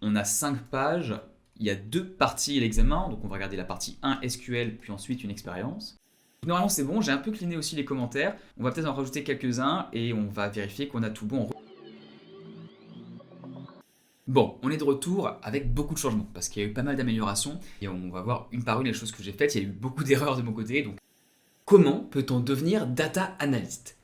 on a 5 pages, il y a 2 parties à l'examen, donc on va regarder la partie 1 SQL, puis ensuite une expérience. Normalement c'est bon, j'ai un peu cleané aussi les commentaires, on va peut-être en rajouter quelques-uns et on va vérifier qu'on a tout bon. Bon, on est de retour avec beaucoup de changements, parce qu'il y a eu pas mal d'améliorations, et on va voir une par une les choses que j'ai faites, il y a eu beaucoup d'erreurs de mon côté, donc comment peut-on devenir data analyst?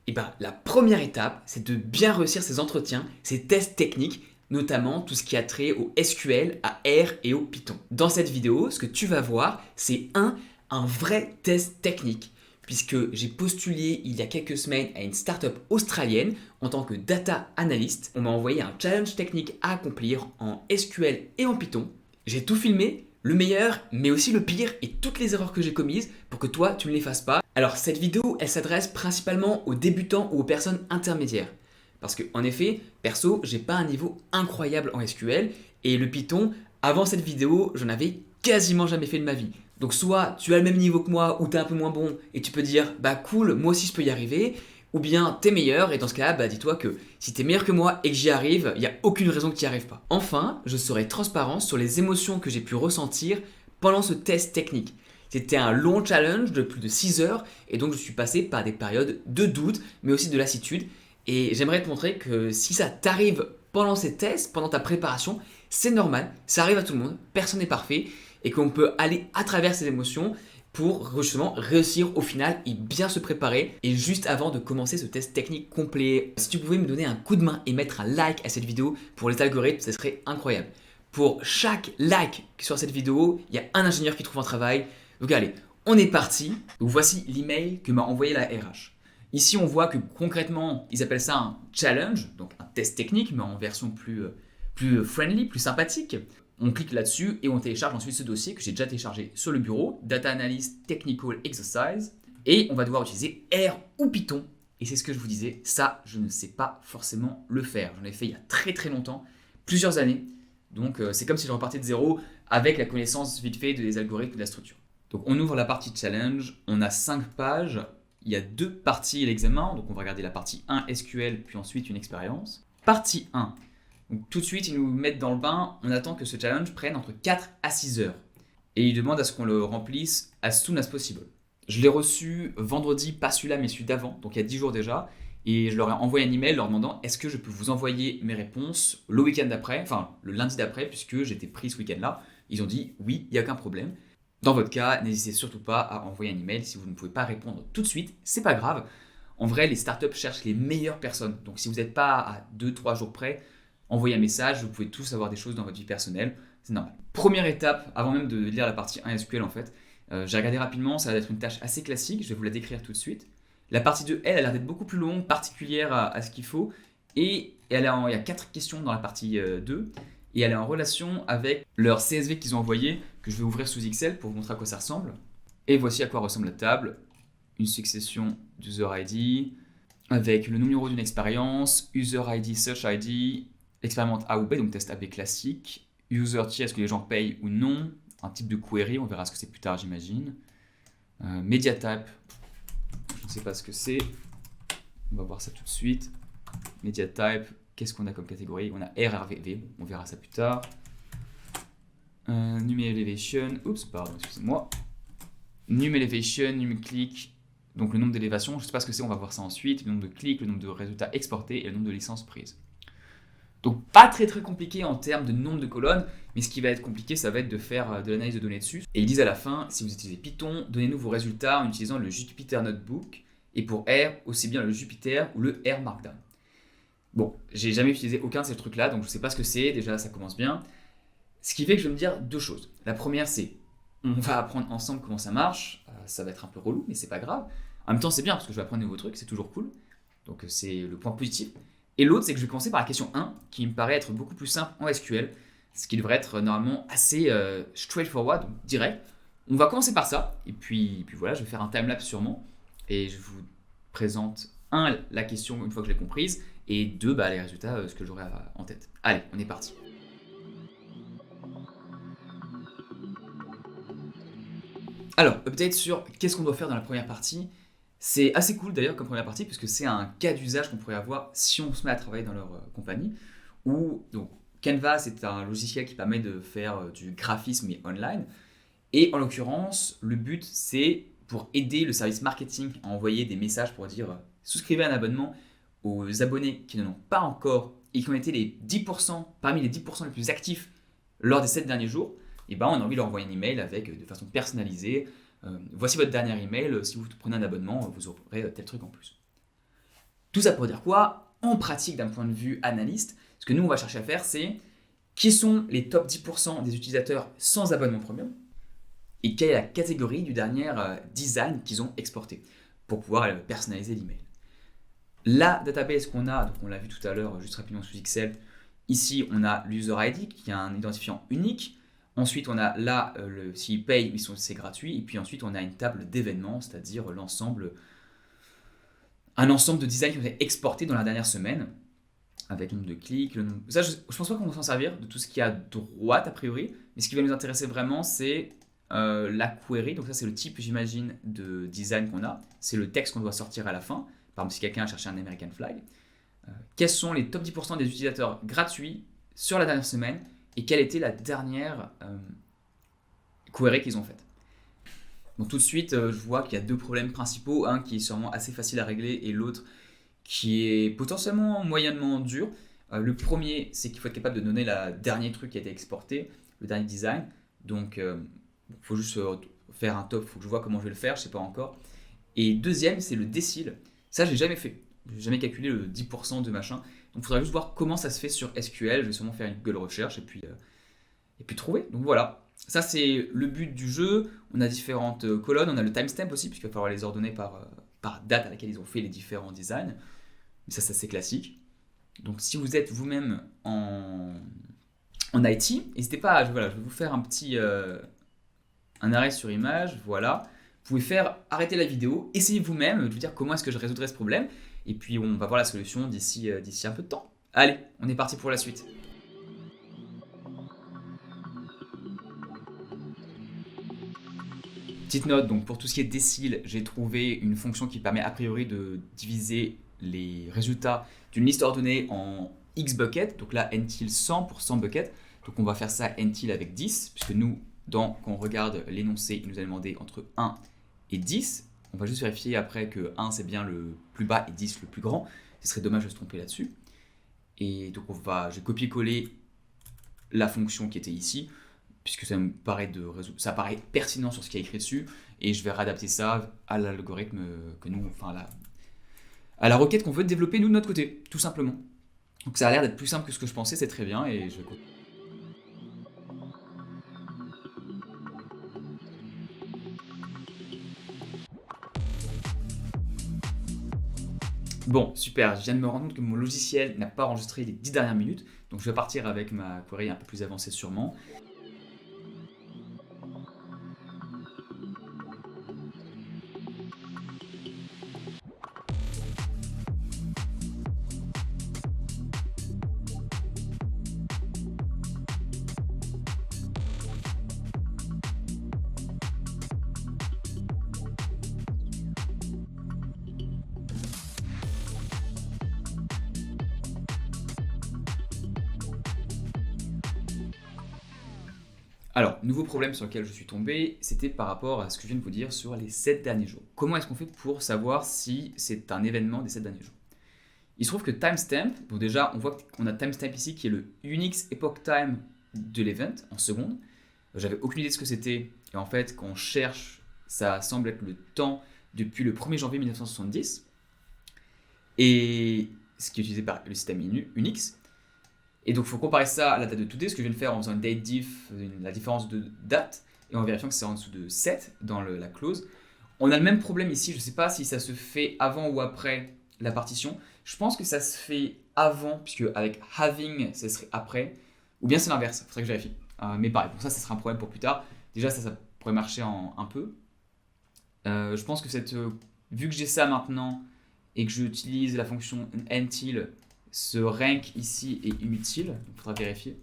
Eh bien, la première étape, c'est de bien réussir ses entretiens, ses tests techniques, notamment tout ce qui a trait au SQL, à R et au Python. Dans cette vidéo, ce que tu vas voir, c'est un vrai test technique, puisque j'ai postulé il y a quelques semaines à une startup australienne en tant que data analyst. On m'a envoyé un challenge technique à accomplir en SQL et en Python. J'ai tout filmé, le meilleur, mais aussi le pire et toutes les erreurs que j'ai commises pour que toi, tu ne les fasses pas. Alors, cette vidéo, elle s'adresse principalement aux débutants ou aux personnes intermédiaires. Parce que, en effet, perso, j'ai pas un niveau incroyable en SQL et le Python, avant cette vidéo, j'en avais quasiment jamais fait de ma vie. Donc, soit tu as le même niveau que moi ou tu es un peu moins bon et tu peux dire, bah cool, moi aussi je peux y arriver. Ou bien t'es meilleur et dans ce cas, bah dis-toi que si t'es meilleur que moi et que j'y arrive, il n'y a aucune raison que tu n'y arrives pas. Enfin, je serai transparent sur les émotions que j'ai pu ressentir pendant ce test technique. C'était un long challenge de plus de 6 heures et donc je suis passé par des périodes de doute mais aussi de lassitude. Et j'aimerais te montrer que si ça t'arrive pendant ces tests, pendant ta préparation, c'est normal, ça arrive à tout le monde, personne n'est parfait et qu'on peut aller à travers ces émotions pour justement réussir au final et bien se préparer. Et juste avant de commencer ce test technique complet, si tu pouvais me donner un coup de main et mettre un like à cette vidéo pour les algorithmes, ce serait incroyable. Pour chaque like sur cette vidéo, il y a un ingénieur qui trouve un travail. Donc allez, on est parti. Donc voici l'email que m'a envoyé la RH. Ici, on voit que concrètement, ils appellent ça un challenge, donc un test technique, mais en version plus friendly, plus sympathique. On clique là-dessus et on télécharge ensuite ce dossier que j'ai déjà téléchargé sur le bureau, Data Analyst Technical Exercise. Et on va devoir utiliser R ou Python. Et c'est ce que je vous disais, ça, je ne sais pas forcément le faire. J'en ai fait il y a très très longtemps, plusieurs années. Donc c'est comme si je repartais de zéro avec la connaissance vite fait des algorithmes et de la structure. Donc on ouvre la partie challenge, on a 5 pages, il y a 2 parties à l'examen, donc on va regarder la partie 1 SQL puis ensuite une expérience. Partie 1, donc tout de suite ils nous mettent dans le bain, on attend que ce challenge prenne entre 4 à 6 heures. Et ils demandent à ce qu'on le remplisse as soon as possible. Je l'ai reçu vendredi, pas celui-là mais celui d'avant, donc il y a 10 jours déjà. Et je leur ai envoyé un email leur demandant est-ce que je peux vous envoyer mes réponses le week-end d'après, enfin le lundi d'après, puisque j'étais pris ce week-end-là. Ils ont dit oui, il n'y a aucun problème. Dans votre cas, n'hésitez surtout pas à envoyer un email si vous ne pouvez pas répondre tout de suite, c'est pas grave. En vrai, les startups cherchent les meilleures personnes. Donc si vous n'êtes pas à 2-3 jours près, envoyez un message, vous pouvez tous avoir des choses dans votre vie personnelle, c'est normal. Première étape, avant même de lire la partie 1 SQL en fait, j'ai regardé rapidement, ça va être une tâche assez classique, je vais vous la décrire tout de suite. La partie 2, elle a l'air d'être beaucoup plus longue, particulière à ce qu'il faut. Et il y a 4 questions dans la partie 2. Et elle est en relation avec leur CSV qu'ils ont envoyé, que je vais ouvrir sous Excel pour vous montrer à quoi ça ressemble. Et voici à quoi ressemble la table. Une succession d'user ID, avec le numéro d'une expérience, user ID, search ID, expérimente A ou B, donc test AB classique, user tier, est-ce que les gens payent ou non, un type de query, on verra ce que c'est plus tard j'imagine. Media type, je ne sais pas ce que c'est, on va voir ça tout de suite. Media type, qu'est-ce qu'on a comme catégorie? On a RRVV, on verra ça plus tard. Num elevation, oups, pardon, excusez-moi. Num elevation, num click, donc le nombre d'élévations, je ne sais pas ce que c'est, on va voir ça ensuite. Le nombre de clics, le nombre de résultats exportés et le nombre de licences prises. Donc pas très très compliqué en termes de nombre de colonnes, mais ce qui va être compliqué, ça va être de faire de l'analyse de données dessus. Et ils disent à la fin, si vous utilisez Python, donnez-nous vos résultats en utilisant le Jupyter Notebook, et pour R, aussi bien le Jupyter ou le R Markdown. Bon, j'ai jamais utilisé aucun de ces trucs-là, donc je ne sais pas ce que c'est, déjà ça commence bien. Ce qui fait que je vais me dire 2 choses. La première, c'est, on va apprendre ensemble comment ça marche, ça va être un peu relou, mais c'est pas grave. En même temps, c'est bien, parce que je vais apprendre de nouveaux trucs, c'est toujours cool. Donc c'est le point positif. Et l'autre, c'est que je vais commencer par la question 1, qui me paraît être beaucoup plus simple en SQL, ce qui devrait être normalement assez straightforward, donc direct. On va commencer par ça, et puis voilà, je vais faire un timelapse sûrement, et je vous présente 1, la question une fois que je l'ai comprise, et 2, les résultats, ce que j'aurai en tête. Allez, on est parti. Alors, update sur qu'est-ce qu'on doit faire dans la première partie. C'est assez cool d'ailleurs comme première partie, puisque c'est un cas d'usage qu'on pourrait avoir si on se met à travailler dans leur compagnie, où donc Canva, c'est un logiciel qui permet de faire du graphisme mais online. Et en l'occurrence, le but, c'est pour aider le service marketing à envoyer des messages pour dire souscrivez à un abonnement aux abonnés qui ne l'ont pas encore et qui ont été les 10%, parmi les 10% les plus actifs lors des 7 derniers jours. Et ben, on a envie de leur envoyer un email avec de façon personnalisée. Voici votre dernier email, si vous prenez un abonnement, vous aurez tel truc en plus. Tout ça pour dire quoi? En pratique, d'un point de vue analyste, ce que nous on va chercher à faire, c'est qui sont les top 10% des utilisateurs sans abonnement premium et quelle est la catégorie du dernier design qu'ils ont exporté pour pouvoir personnaliser l'email. La database qu'on a, donc on l'a vu tout à l'heure juste rapidement sous Excel, ici on a l'user ID qui a un identifiant unique. Ensuite on a là, s'ils payent, c'est gratuit. Et puis ensuite on a une table d'événements, c'est-à-dire un ensemble de designs qui ont été exportés dans la dernière semaine avec le nombre de clics. Ça, je pense pas qu'on va s'en servir de tout ce qui est à droite a priori, mais ce qui va nous intéresser vraiment, c'est la query. Donc ça, c'est le type, j'imagine, de design qu'on a. C'est le texte qu'on doit sortir à la fin. Par exemple, si quelqu'un a cherché un American flag. Quels sont les top 10% des utilisateurs gratuits sur la dernière semaine et quelle était la dernière query qu'ils ont faite. Donc tout de suite, je vois qu'il y a deux problèmes principaux. Un qui est sûrement assez facile à régler et l'autre qui est potentiellement moyennement dur. Le premier, c'est qu'il faut être capable de donner le dernier truc qui a été exporté, le dernier design. Donc, il faut juste faire un top, il faut que je vois comment je vais le faire, je ne sais pas encore. Et deuxième, c'est le décile. Ça, je l'ai jamais fait. Je n'ai jamais calculé le 10% de machin. Donc, il faudra juste voir comment ça se fait sur SQL. Je vais sûrement faire une Google recherche et puis trouver. Donc voilà. Ça, c'est le but du jeu. On a différentes colonnes. On a le timestamp aussi, puisqu'il va falloir les ordonner par date à laquelle ils ont fait les différents designs. Mais ça, c'est classique. Donc, si vous êtes vous-même en IT, n'hésitez pas à... Voilà, je vais vous faire un arrêt sur image. Voilà. Vous pouvez arrêter la vidéo, essayez vous-même de vous dire comment est-ce que je résoudrais ce problème. Et puis, on va voir la solution d'ici un peu de temps. Allez, on est parti pour la suite. Petite note, donc pour tout ce qui est décile, j'ai trouvé une fonction qui permet a priori de diviser les résultats d'une liste ordonnée en X buckets. Donc là, ntil 100 pour 100 buckets. Donc on va faire ça ntil avec 10, puisque nous, quand on regarde l'énoncé, il nous a demandé entre 1 et 10. On va juste vérifier après que 1 c'est bien le plus bas et 10 le plus grand. Ce serait dommage de se tromper là-dessus. Et donc je vais copier-coller la fonction qui était ici, puisque ça me paraît ça paraît pertinent sur ce qui est écrit dessus, et je vais réadapter ça à l'algorithme que nous, à la requête qu'on veut développer nous de notre côté, tout simplement. Donc ça a l'air d'être plus simple que ce que je pensais, c'est très bien, et je vais copier. Bon, super, je viens de me rendre compte que mon logiciel n'a pas enregistré les 10 dernières minutes, donc je vais partir avec ma query un peu plus avancée sûrement. Alors, nouveau problème sur lequel je suis tombé, c'était par rapport à ce que je viens de vous dire sur les 7 derniers jours. Comment est-ce qu'on fait pour savoir si c'est un événement des 7 derniers jours? Il se trouve que timestamp, donc déjà on voit qu'on a timestamp ici qui est le Unix epoch time de l'event en secondes. J'avais aucune idée de ce que c'était, et en fait quand on cherche, ça semble être le temps depuis le 1er janvier 1970, et ce qui est utilisé par le système Unix. Et donc, il faut comparer ça à la date de today, ce que je viens de faire en faisant une date diff, la différence de date, et en vérifiant que c'est en dessous de 7 dans la clause. On a le même problème ici, je ne sais pas si ça se fait avant ou après la partition. Je pense que ça se fait avant, puisque avec having, ça serait après, ou bien c'est l'inverse, il faudrait que je vérifie. Mais pareil, pour ça sera un problème pour plus tard. Déjà, ça pourrait marcher un peu. Je pense que vu que j'ai ça maintenant, et que j'utilise la fonction ntil, ce rank ici est inutile, il faudra vérifier.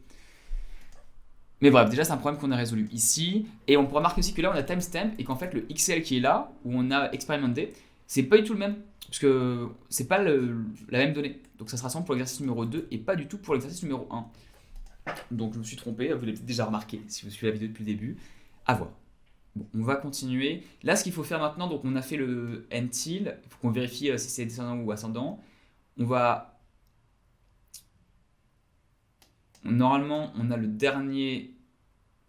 Mais bref, déjà c'est un problème qu'on a résolu ici, et on pourra marquer aussi que là on a timestamp, et qu'en fait le XL qui est là, où on a expérimenté, c'est pas du tout le même, parce que c'est pas la même donnée. Donc ça se rassemble pour l'exercice numéro 2, et pas du tout pour l'exercice numéro 1. Donc je me suis trompé, vous l'avez peut-être déjà remarqué si vous suivez la vidéo depuis le début. À voir. Bon, on va continuer. Là, ce qu'il faut faire maintenant, donc on a fait le until. Il faut qu'on vérifie si c'est descendant ou ascendant. On va... Normalement, on a le dernier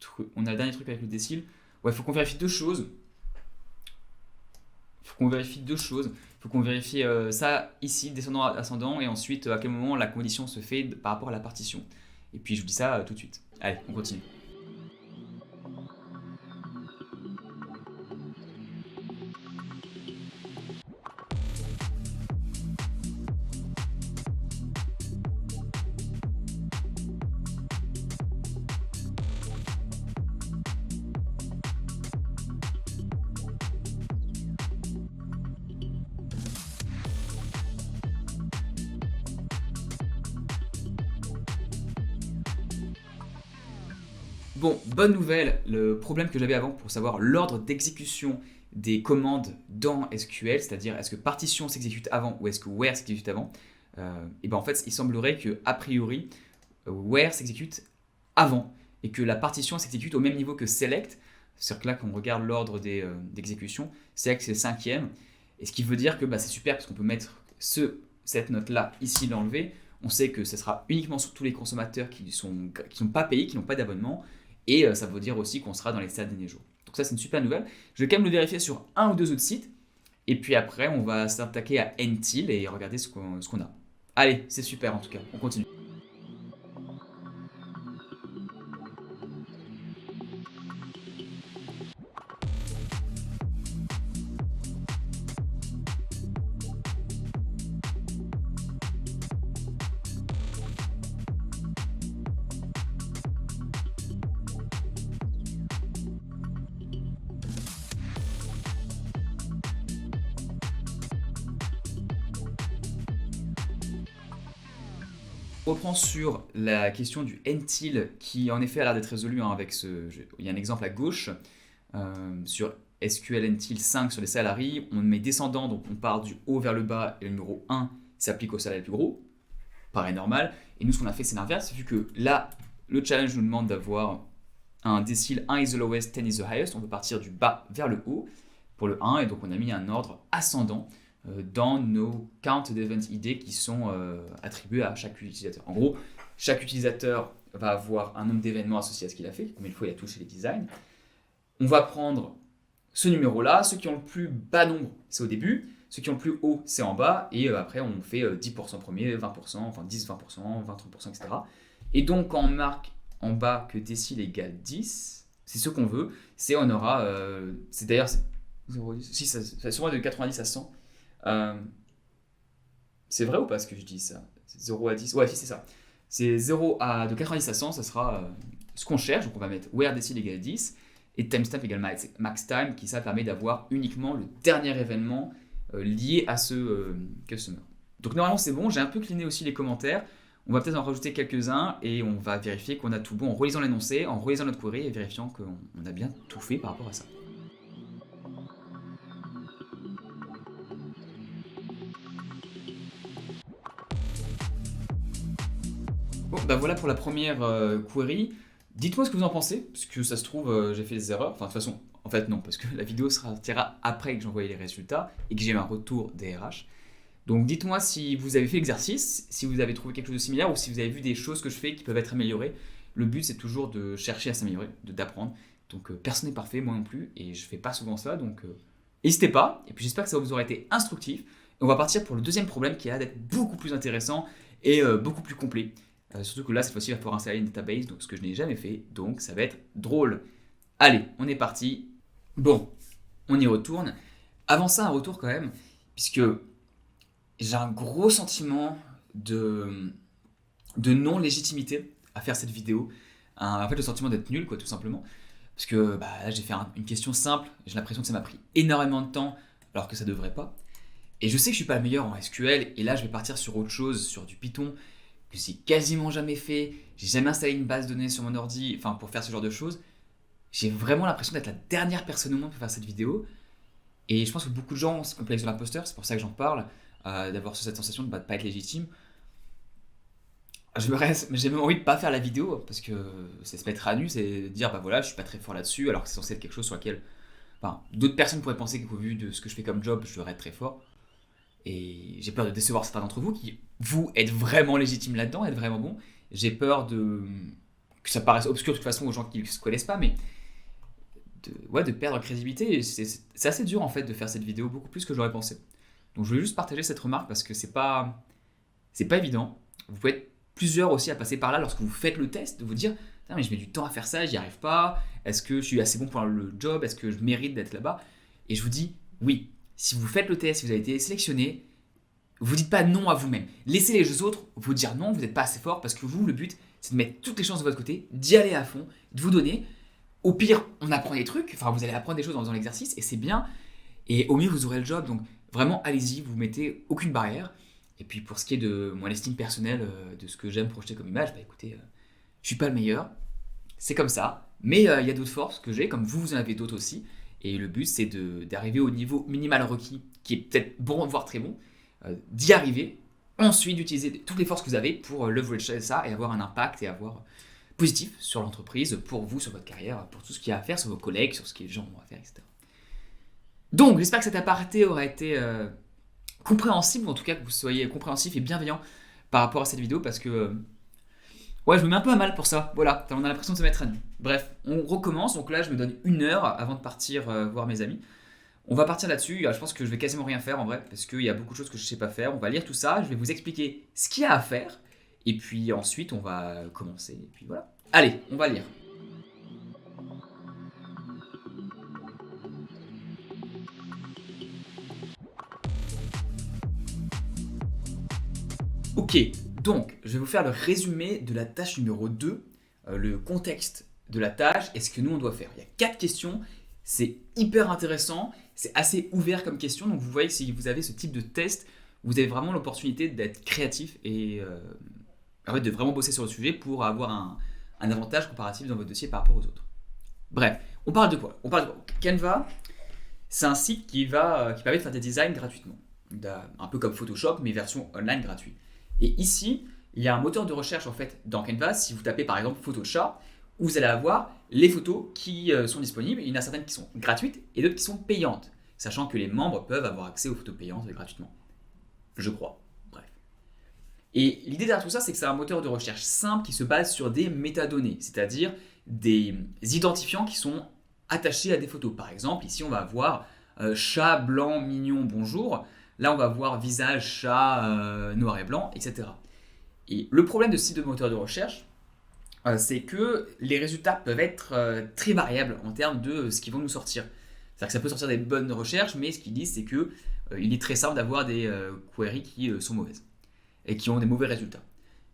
truc, avec le décile. Ouais, il faut qu'on vérifie deux choses. Il faut qu'on vérifie ça ici, descendant, ascendant, et ensuite à quel moment la condition se fait par rapport à la partition. Et puis je vous dis ça tout de suite. Allez, on continue. Bon, bonne nouvelle, le problème que j'avais avant pour savoir l'ordre d'exécution des commandes dans SQL, c'est-à-dire est-ce que partition s'exécute avant ou est-ce que where s'exécute avant, et ben en fait il semblerait que a priori where s'exécute avant et que la partition s'exécute au même niveau que select. C'est-à-dire que là quand on regarde l'ordre d'exécution, select c'est le cinquième, et ce qui veut dire que bah, c'est super parce qu'on peut mettre cette note là ici, l'enlever. On sait que ce sera uniquement sur tous les consommateurs qui sont pas payés, qui n'ont pas d'abonnement. Et ça veut dire aussi qu'on sera dans les 7 derniers jours. Donc ça, c'est une super nouvelle. Je vais quand même le vérifier sur un ou deux autres sites. Et puis après, on va s'attaquer à until et regarder ce qu'on a. Allez, c'est super en tout cas. On continue. On reprend sur la question du until qui en effet a l'air d'être résolu avec il y a un exemple à gauche sur SQL until 5 sur les salariés. On met descendant, donc on part du haut vers le bas et le numéro 1 s'applique au salarié le plus gros. Paraît normal. Et nous, ce qu'on a fait, c'est l'inverse. Vu que là, le challenge nous demande d'avoir un décile 1 is the lowest, 10 is the highest. On peut partir du bas vers le haut pour le 1. Et donc, on a mis un ordre ascendant dans nos count d'event ID qui sont attribués à chaque utilisateur. En gros, chaque utilisateur va avoir un nombre d'événements associés à ce qu'il a fait, combien de fois il a touché les designs. On va prendre ce numéro-là, ceux qui ont le plus bas nombre, c'est au début, ceux qui ont le plus haut, c'est en bas, et après on fait 10% premier, 20%, enfin 10, 20%, 20-30%, etc. Et donc quand on marque en bas que décile égale 10, c'est ce qu'on veut, on aura, c'est d'ailleurs, si ça sûrement de 90 à 100. C'est vrai ou pas ce que je dis ça? 0 à 10, ouais si c'est ça. C'est 0 à de 90 à 100, ça sera ce qu'on cherche, donc on va mettre where décile égale 10, et timestamp égale max time, qui ça permet d'avoir uniquement le dernier événement lié à ce customer. Donc normalement c'est bon, j'ai un peu cleané aussi les commentaires, on va peut-être en rajouter quelques-uns et on va vérifier qu'on a tout bon en relisant l'énoncé, en relisant notre query et vérifiant qu'on a bien tout fait par rapport à ça. Bon, bah voilà pour la première query. Dites-moi ce que vous en pensez, parce que ça se trouve, j'ai fait des erreurs. Enfin, de toute façon, en fait, non, parce que la vidéo sortira après que j'envoie les résultats et que j'ai eu un retour des RH. Donc, dites-moi si vous avez fait l'exercice, si vous avez trouvé quelque chose de similaire ou si vous avez vu des choses que je fais qui peuvent être améliorées. Le but, c'est toujours de chercher à s'améliorer, d'apprendre. Donc, personne n'est parfait, moi non plus, et je fais pas souvent ça. Donc, n'hésitez pas. Et puis, j'espère que ça vous aura été instructif. Et on va partir pour le deuxième problème qui a l'air d'être beaucoup plus intéressant et beaucoup plus complet. Surtout que là, cette fois-ci, il va falloir installer une database, donc ce que je n'ai jamais fait, donc ça va être drôle. Allez, on est parti. Bon, on y retourne. Avant ça, un retour quand même, puisque j'ai un gros sentiment de non-légitimité à faire cette vidéo. En fait, le sentiment d'être nul, quoi, tout simplement. Parce que là, j'ai fait une question simple, j'ai l'impression que ça m'a pris énormément de temps, alors que ça devrait pas. Et je sais que je suis pas le meilleur en SQL, et là, je vais partir sur autre chose, sur du Python, que j'ai quasiment jamais fait, j'ai jamais installé une base de données sur mon ordi, enfin pour faire ce genre de choses. J'ai vraiment l'impression d'être la dernière personne au monde pour faire cette vidéo. Et je pense que beaucoup de gens ont ce complexe de l'imposteur, c'est pour ça que j'en parle, d'avoir cette sensation de ne pas être légitime. J'ai même envie de pas faire la vidéo parce que c'est se mettre à nu, c'est dire bah voilà, je suis pas très fort là-dessus alors que c'est censé être quelque chose sur lequel enfin, d'autres personnes pourraient penser qu'au vu de ce que je fais comme job, je devrais être très fort. Et j'ai peur de décevoir certains d'entre vous qui, vous, êtes vraiment légitimes là-dedans, êtes vraiment bons. J'ai peur de que ça paraisse obscur de toute façon aux gens qui ne se connaissent pas, mais ouais, de perdre en crédibilité. C'est assez dur en fait de faire cette vidéo, beaucoup plus que j'aurais pensé. Donc je voulais juste partager cette remarque parce que c'est pas évident. Vous pouvez être plusieurs aussi à passer par là lorsque vous faites le test, de vous dire putain, mais je mets du temps à faire ça, j'y arrive pas. Est-ce que je suis assez bon pour le job? Est-ce que je mérite d'être là-bas? Et je vous dis oui. Si vous faites le test, si vous avez été sélectionné, vous dites pas non à vous-même. Laissez les autres vous dire non, vous n'êtes pas assez fort parce que vous, le but, c'est de mettre toutes les chances de votre côté, d'y aller à fond, de vous donner. Au pire, on apprend des trucs, enfin vous allez apprendre des choses en faisant l'exercice et c'est bien. Et au mieux, vous aurez le job. Donc vraiment, allez-y, vous mettez aucune barrière. Et puis pour ce qui est de mon estime personnelle, de ce que j'aime projeter comme image, bah écoutez, je suis pas le meilleur, c'est comme ça. Mais il y a d'autres forces que j'ai, comme vous en avez d'autres aussi. Et le but, c'est d'arriver au niveau minimal requis, qui est peut-être bon, voire très bon, d'y arriver. Ensuite, d'utiliser toutes les forces que vous avez pour leverage ça et avoir un impact et avoir positif sur l'entreprise, pour vous, sur votre carrière, pour tout ce qu'il y a à faire, sur vos collègues, sur ce que les gens vont à faire, etc. Donc, j'espère que cet aparté aura été compréhensible, ou en tout cas que vous soyez compréhensif et bienveillant par rapport à cette vidéo, parce que ouais, je me mets un peu à mal pour ça. Voilà, on a l'impression de se mettre à nu. Bref, on recommence. Donc là, je me donne 1 heure avant de partir voir mes amis. On va partir là-dessus. Je pense que je vais quasiment rien faire en vrai, parce qu'il y a beaucoup de choses que je ne sais pas faire. On va lire tout ça. Je vais vous expliquer ce qu'il y a à faire. Et puis ensuite, on va commencer. Et puis voilà. Allez, on va lire. Ok, donc je vais vous faire le résumé de la tâche numéro 2, le contexte de la tâche et ce que nous on doit faire. Il y a 4 questions, c'est hyper intéressant, c'est assez ouvert comme question, donc vous voyez que si vous avez ce type de test, vous avez vraiment l'opportunité d'être créatif et en fait, de vraiment bosser sur le sujet pour avoir un avantage comparatif dans votre dossier par rapport aux autres. Bref, on parle de quoi? Canva, c'est un site qui permet de faire des designs gratuitement, un peu comme Photoshop mais version online gratuite. Et ici, il y a un moteur de recherche en fait dans Canva. Si vous tapez par exemple Photoshop, vous allez avoir les photos qui sont disponibles. Il y en a certaines qui sont gratuites et d'autres qui sont payantes, sachant que les membres peuvent avoir accès aux photos payantes gratuitement. Je crois. Bref. Et l'idée derrière tout ça, c'est que c'est un moteur de recherche simple qui se base sur des métadonnées, c'est-à-dire des identifiants qui sont attachés à des photos. Par exemple, ici on va avoir chat blanc mignon bonjour. Là, on va voir visage, chat, noir et blanc, etc. Et le problème de ce type de moteur de recherche, c'est que les résultats peuvent être très variables en termes de ce qu'ils vont nous sortir. C'est-à-dire que ça peut sortir des bonnes recherches, mais ce qu'ils disent, c'est qu'il est très simple d'avoir des queries qui sont mauvaises et qui ont des mauvais résultats.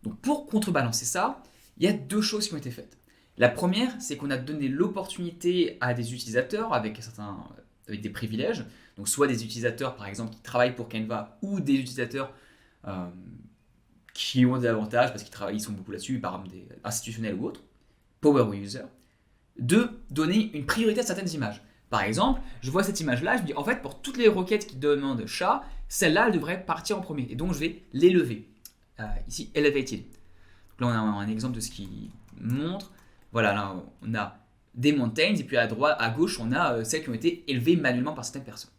Donc pour contrebalancer ça, il y a 2 choses qui ont été faites. La première, c'est qu'on a donné l'opportunité à des utilisateurs avec des privilèges, donc soit des utilisateurs par exemple qui travaillent pour Canva ou des utilisateurs qui ont des avantages parce ils sont beaucoup là-dessus, par exemple des institutionnels ou autres, power user, de donner une priorité à certaines images. Par exemple, je vois cette image-là, je me dis en fait pour toutes les requêtes qui demandent chat, celle-là elle devrait partir en premier et donc je vais l'élever. Ici, elevated. Donc là on a un exemple de ce qui montre. Voilà, là on a des mountains et puis à droite, à gauche, on a celles qui ont été élevées manuellement par certaines personnes.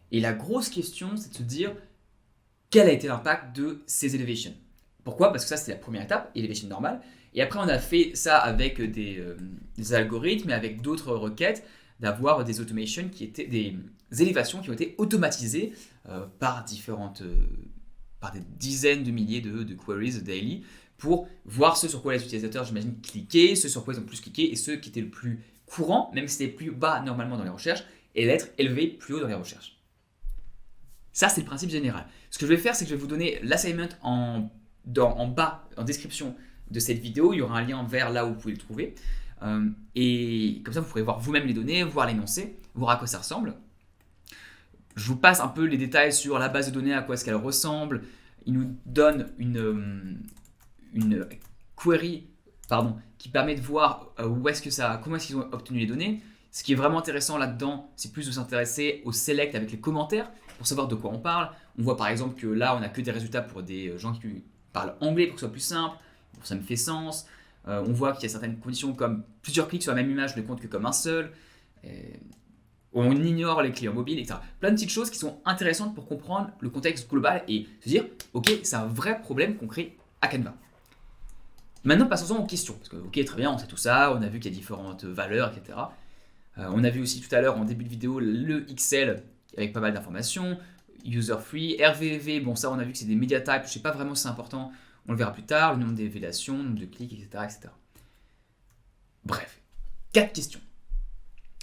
Et la grosse question, c'est de se dire quel a été l'impact de ces elevations. Pourquoi? Parce que ça, c'était la première étape, elevation normale. Et après, on a fait ça avec des algorithmes et avec d'autres requêtes, d'avoir des automations qui étaient des élévations qui ont été automatisées par des dizaines de milliers de queries daily pour voir ce sur quoi les utilisateurs, j'imagine, cliquaient, ce sur quoi ils ont plus cliqué et ceux qui étaient le plus courant, même si c'était plus bas normalement dans les recherches, et l'être élevé plus haut dans les recherches. Ça, c'est le principe général. Ce que je vais faire, c'est que je vais vous donner l'assignment en bas, en description de cette vidéo. Il y aura un lien vers là où vous pouvez le trouver. Et comme ça, vous pourrez voir vous-même les données, voir l'énoncé, voir à quoi ça ressemble. Je vous passe un peu les détails sur la base de données, à quoi est-ce qu'elle ressemble. Il nous donne une query qui permet de voir comment est-ce qu'ils ont obtenu les données. Ce qui est vraiment intéressant là-dedans, c'est plus de s'intéresser au select avec les commentaires pour savoir de quoi on parle. On voit par exemple que là, on n'a que des résultats pour des gens qui parle anglais pour que ce soit plus simple, bon, ça me fait sens. On voit qu'il y a certaines conditions comme plusieurs clics sur la même image ne comptent que comme un seul. On ignore les clients mobiles, etc. Plein de petites choses qui sont intéressantes pour comprendre le contexte global et se dire, ok, c'est un vrai problème qu'on crée à Canva. Maintenant, passons aux questions. Parce que, ok, très bien, on sait tout ça, on a vu qu'il y a différentes valeurs, etc. On a vu aussi tout à l'heure en début de vidéo le XL avec pas mal d'informations, user-free, RVV, bon ça on a vu que c'est des media types, je sais pas vraiment si c'est important, on le verra plus tard, le nombre d'évaluations, le nombre de clics, etc., etc. Bref, 4 questions.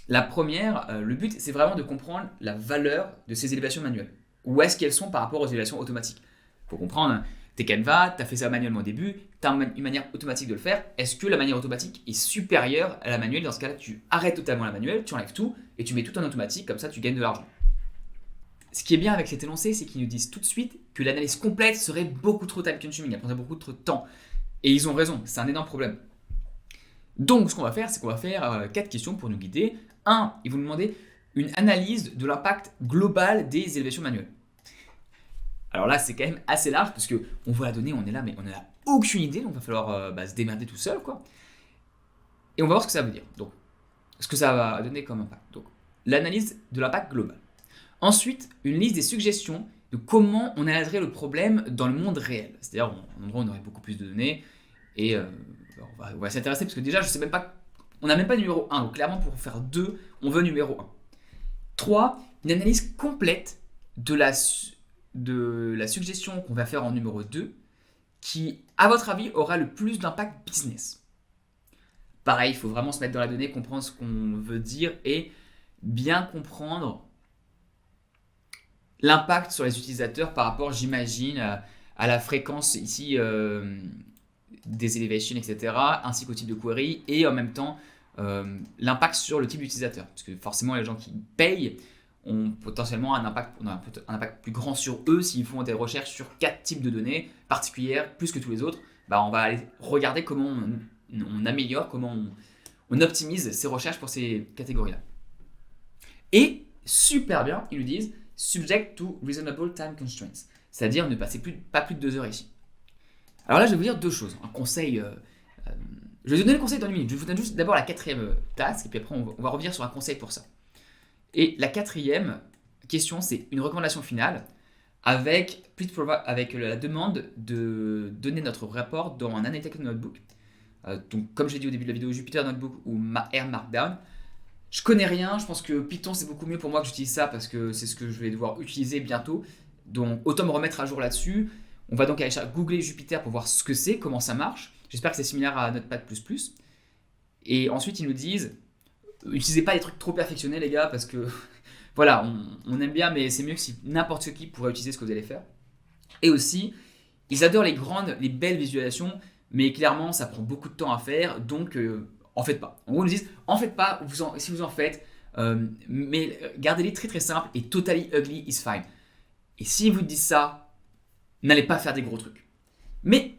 La première, le but c'est vraiment de comprendre la valeur de ces élévations manuelles. Où est-ce qu'elles sont par rapport aux élévations automatiques? Il faut comprendre, t'es Canva, t'as fait ça manuellement au début, t'as une manière automatique de le faire. Est-ce que la manière automatique est supérieure à la manuelle? Dans ce cas-là, tu arrêtes totalement la manuelle, tu enlèves tout et tu mets tout en automatique, comme ça tu gagnes de l'argent. Ce qui est bien avec cet énoncé, c'est qu'ils nous disent tout de suite que l'analyse complète serait beaucoup trop time consuming, elle prendrait beaucoup trop de temps. Et ils ont raison, c'est un énorme problème. Donc ce qu'on va faire, c'est qu'on va faire 4 questions pour nous guider. 1, ils vont nous demander une analyse de l'impact global des élévations manuelles. Alors là, c'est quand même assez large parce qu'on voit la donnée, on est là, mais on n'a aucune idée, donc il va falloir se démerder tout seul, quoi. Et on va voir ce que ça veut dire. Donc, ce que ça va donner comme impact. Donc, l'analyse de l'impact global. Ensuite, une liste des suggestions de comment on analyserait le problème dans le monde réel. C'est-à-dire, en endroit où on aurait beaucoup plus de données. Et on va s'intéresser parce que déjà, je sais même pas. On n'a même pas numéro 1. Donc, clairement, pour faire 2, on veut numéro 1. 3, une analyse complète de la suggestion qu'on va faire en numéro 2 qui, à votre avis, aura le plus d'impact business. Pareil, il faut vraiment se mettre dans la donnée, comprendre ce qu'on veut dire et bien comprendre l'impact sur les utilisateurs par rapport, j'imagine, à la fréquence ici des elevations, etc., ainsi qu'au type de query, et en même temps l'impact sur le type d'utilisateur. Parce que forcément, les gens qui payent ont potentiellement un impact plus grand sur eux s'ils font des recherches sur 4 types de données particulières, plus que tous les autres. On va aller regarder comment on améliore, comment on optimise ces recherches pour ces catégories-là. Et, super bien, ils nous disent subject to reasonable time constraints, c'est-à-dire ne passer pas plus de 2 heures ici. Alors là, je vais vous dire 2 choses. Un conseil, je vais vous donner le conseil dans 1 minute. Je vous donne juste d'abord la 4e task, et puis après, on va revenir sur un conseil pour ça. Et la 4e question, c'est une recommandation finale avec la demande de donner notre rapport dans un Analytics Notebook. Donc, comme j'ai dit au début de la vidéo, Jupyter Notebook ou R Markdown. Je connais rien, je pense que Python c'est beaucoup mieux pour moi que j'utilise ça parce que c'est ce que je vais devoir utiliser bientôt. Donc autant me remettre à jour là-dessus. On va donc aller googler Jupyter pour voir ce que c'est, comment ça marche. J'espère que c'est similaire à Notepad++. Et ensuite ils nous disent, utilisez pas des trucs trop perfectionnés les gars parce que voilà, on aime bien mais c'est mieux que si n'importe qui pourrait utiliser ce que vous allez faire. Et aussi, ils adorent les belles visualisations, mais clairement ça prend beaucoup de temps à faire, donc en faites pas. En gros, ils nous disent, en faites pas, si vous en faites, mais gardez-les très très simples et totally ugly is fine. Et si vous disent ça, n'allez pas faire des gros trucs. Mais,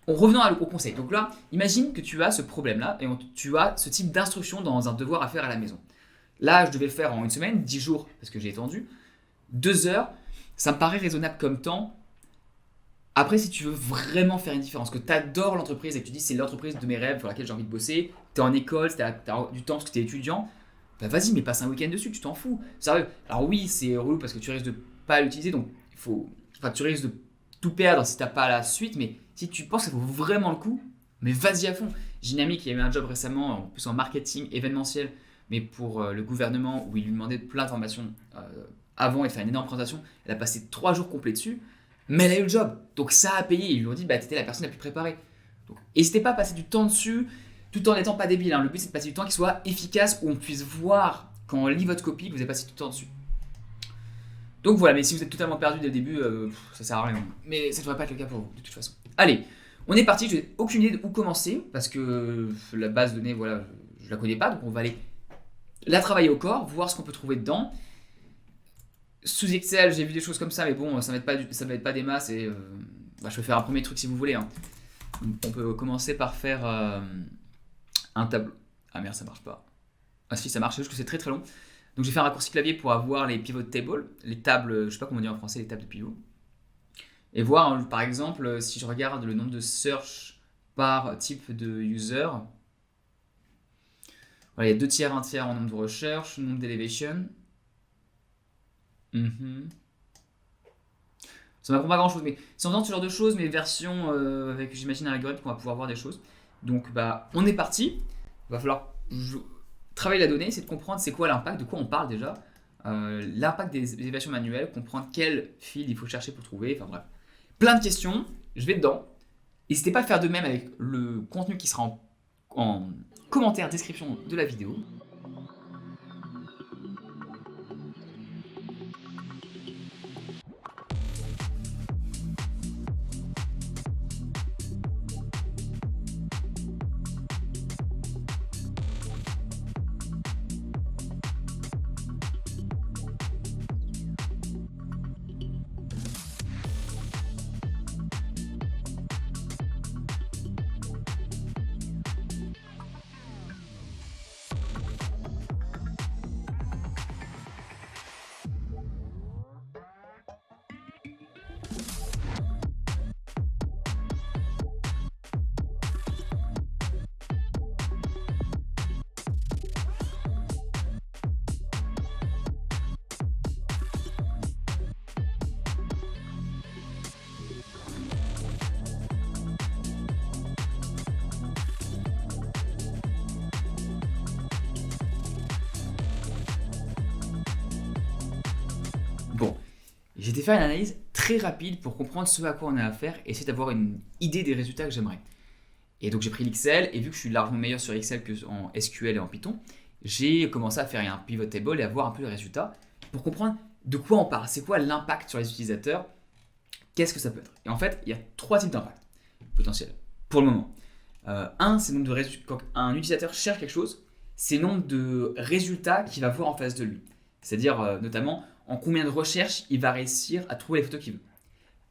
revenons au conseil. Donc là, imagine que tu as ce problème-là et tu as ce type d'instruction dans un devoir à faire à la maison. Là, je devais le faire en 1 semaine, 10 jours, parce que j'ai étendu. 2 heures, ça me paraît raisonnable comme temps. Après, si tu veux vraiment faire une différence, que tu adores l'entreprise et que tu dis c'est l'entreprise de mes rêves pour laquelle j'ai envie de bosser, tu es en école, tu as du temps parce que tu es étudiant, bah vas-y, mais passe un week-end dessus, tu t'en fous. Sérieux. Alors oui, c'est relou parce que tu risques de pas l'utiliser, donc tu risques de tout perdre si tu n'as pas la suite, mais si tu penses que ça vaut vraiment le coup, mais vas-y à fond. J'ai une amie qui a eu un job récemment, en plus en marketing événementiel, mais pour le gouvernement, où il lui demandait plein d'informations avant et de faire une énorme présentation. Elle a passé 3 jours complets dessus. Mais elle a eu le job, donc ça a payé. Ils lui ont dit, t'étais la personne la plus préparée. Donc, n'hésitez pas à passer du temps dessus, tout en n'étant pas débile. Le but, c'est de passer du temps qui soit efficace, où on puisse voir, quand on lit votre copie, que vous avez passé tout le temps dessus. Donc voilà, mais si vous êtes totalement perdu dès le début, ça sert à rien. Mais ça ne devrait pas être le cas pour vous, de toute façon. Allez, on est parti. Je n'ai aucune idée d'où commencer, parce que la base de données, voilà, je la connais pas. Donc on va aller la travailler au corps, voir ce qu'on peut trouver dedans. Sous Excel, j'ai vu des choses comme ça, mais bon, ça ne va être pas des masses et je vais faire un premier truc si vous voulez. On peut commencer par faire un tableau. Ah merde, ça marche pas. Ah si, ça marche, c'est juste que c'est très très long. Donc j'ai fait un raccourci clavier pour avoir les pivot tables, les tables, je sais pas comment dire en français, les tables de pivot. et voir par exemple si je regarde le nombre de search par type de user. Voilà, il y a 2 tiers, 1 tiers en nombre de recherches, nombre d'elevation. Ça m'apprend pas grand chose, mais c'est en faisant ce genre de choses, mes versions avec, j'imagine, un algorithme qu'on va pouvoir voir des choses. Donc, bah, on est parti. Il va falloir travailler la donnée, essayer de comprendre c'est quoi l'impact, de quoi on parle déjà. L'impact des évaluations manuelles, comprendre quel fil il faut chercher pour trouver, enfin bref. Plein de questions, je vais dedans. N'hésitez pas à faire de même avec le contenu qui sera en commentaire, description de la vidéo. Bon, j'ai été faire une analyse très rapide pour comprendre ce à quoi on a affaire et essayer d'avoir une idée des résultats que j'aimerais. Et donc j'ai pris l'Excel et vu que je suis largement meilleur sur Excel que en SQL et en Python, j'ai commencé à faire un pivot table et à voir un peu les résultats pour comprendre de quoi on parle, c'est quoi l'impact sur les utilisateurs, qu'est-ce que ça peut être. Et en fait, il y a 3 types d'impact potentiels pour le moment. Un, c'est le nombre de résultats. Quand un utilisateur cherche quelque chose, c'est le nombre de résultats qu'il va voir en face de lui. C'est-à-dire notamment en combien de recherches il va réussir à trouver les photos qu'il veut.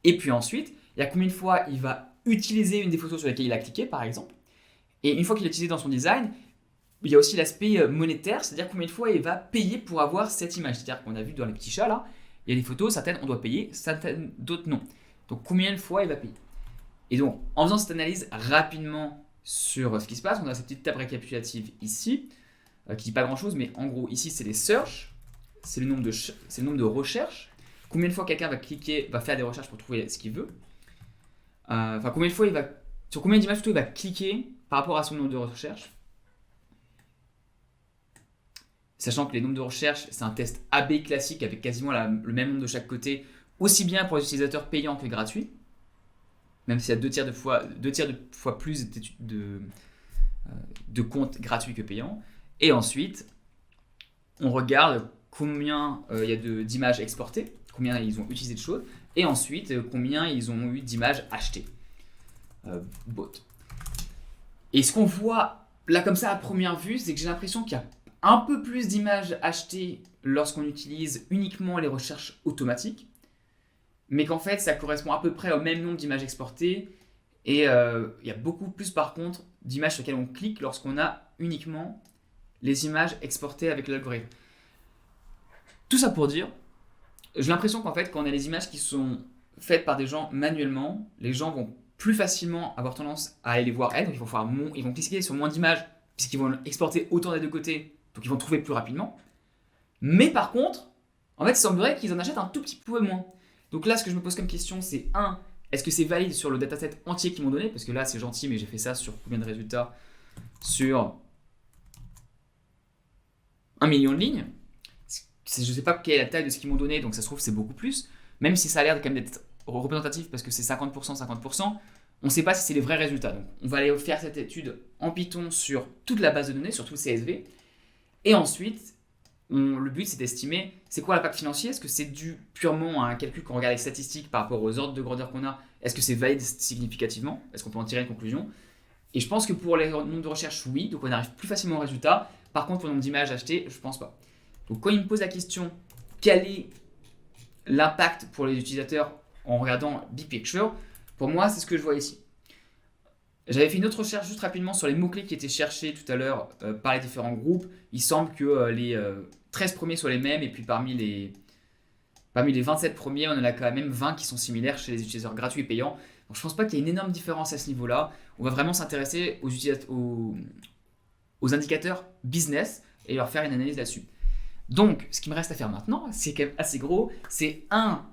Et puis ensuite, il y a combien de fois il va utiliser une des photos sur lesquelles il a cliqué, par exemple. Et une fois qu'il l'a utilisé dans son design, il y a aussi l'aspect monétaire, c'est-à-dire combien de fois il va payer pour avoir cette image. C'est-à-dire qu'on a vu dans les petits chats là, il y a des photos, certaines on doit payer, certaines d'autres non. Donc combien de fois il va payer. Et donc en faisant cette analyse rapidement sur ce qui se passe, on a cette petite table récapitulative ici, qui dit pas grand-chose, mais en gros ici c'est les search, c'est le nombre de recherches. Combien de fois quelqu'un va faire des recherches pour trouver ce qu'il veut. Enfin, combien de fois sur combien d'images plutôt il va cliquer par rapport à son nombre de recherches. Sachant que les nombres de recherches, c'est un test AB classique avec quasiment le même nombre de chaque côté, aussi bien pour les utilisateurs payants que gratuits, même s'il y a 2 tiers de fois plus de comptes gratuits que payants. Et ensuite, on regarde combien il y a d'images exportées, combien ils ont utilisé de choses, et ensuite combien ils ont eu d'images achetées. Bot. Et ce qu'on voit là comme ça à première vue, c'est que j'ai l'impression qu'il y a un peu plus d'images achetées lorsqu'on utilise uniquement les recherches automatiques, mais qu'en fait ça correspond à peu près au même nombre d'images exportées, et il y a beaucoup plus par contre d'images sur lesquelles on clique lorsqu'on a uniquement les images exportées avec l'algorithme. Tout ça pour dire, j'ai l'impression qu'en fait quand on a les images qui sont faites par des gens manuellement, les gens vont plus facilement avoir tendance à aller les voir elles, donc ils vont cliquer sur moins d'images puisqu'ils vont exporter autant des deux côtés, donc ils vont trouver plus rapidement. Mais par contre, en fait, il semblerait qu'ils en achètent un tout petit peu moins. Donc là, ce que je me pose comme question, c'est 1, est-ce que c'est valide sur le dataset entier qu'ils m'ont donné? Parce que là, c'est gentil, mais j'ai fait ça sur combien de résultats? Sur 1 million de lignes. Je ne sais pas quelle est la taille de ce qu'ils m'ont donné, donc ça se trouve, c'est beaucoup plus. Même si ça a l'air quand même d'être représentatif parce que c'est 50%, 50%, on ne sait pas si c'est les vrais résultats. Donc, on va aller faire cette étude en Python sur toute la base de données, sur tout le CSV. Et ensuite, le but, c'est d'estimer c'est quoi l'impact financier. Est-ce que c'est dû purement à un calcul qu'on regarde les statistiques par rapport aux ordres de grandeur qu'on a? Est-ce que c'est valide significativement? Est-ce qu'on peut en tirer une conclusion? Et je pense que pour les nombres de recherches, oui. Donc, on arrive plus facilement au résultat. Par contre, pour le nombre d'images achetées, je ne pense pas. Donc, quand il me pose la question, quel est l'impact pour les utilisateurs en regardant Big Picture, pour moi, c'est ce que je vois ici. J'avais fait une autre recherche juste rapidement sur les mots-clés qui étaient cherchés tout à l'heure par les différents groupes. Il semble que les 13 premiers soient les mêmes, et puis parmi Parmi les 27 premiers, on en a quand même 20 qui sont similaires chez les utilisateurs gratuits et payants. Donc je pense pas qu'il y ait une énorme différence à ce niveau-là. On va vraiment s'intéresser aux indicateurs business et leur faire une analyse là-dessus. Donc, ce qui me reste à faire maintenant, c'est quand même assez gros, c'est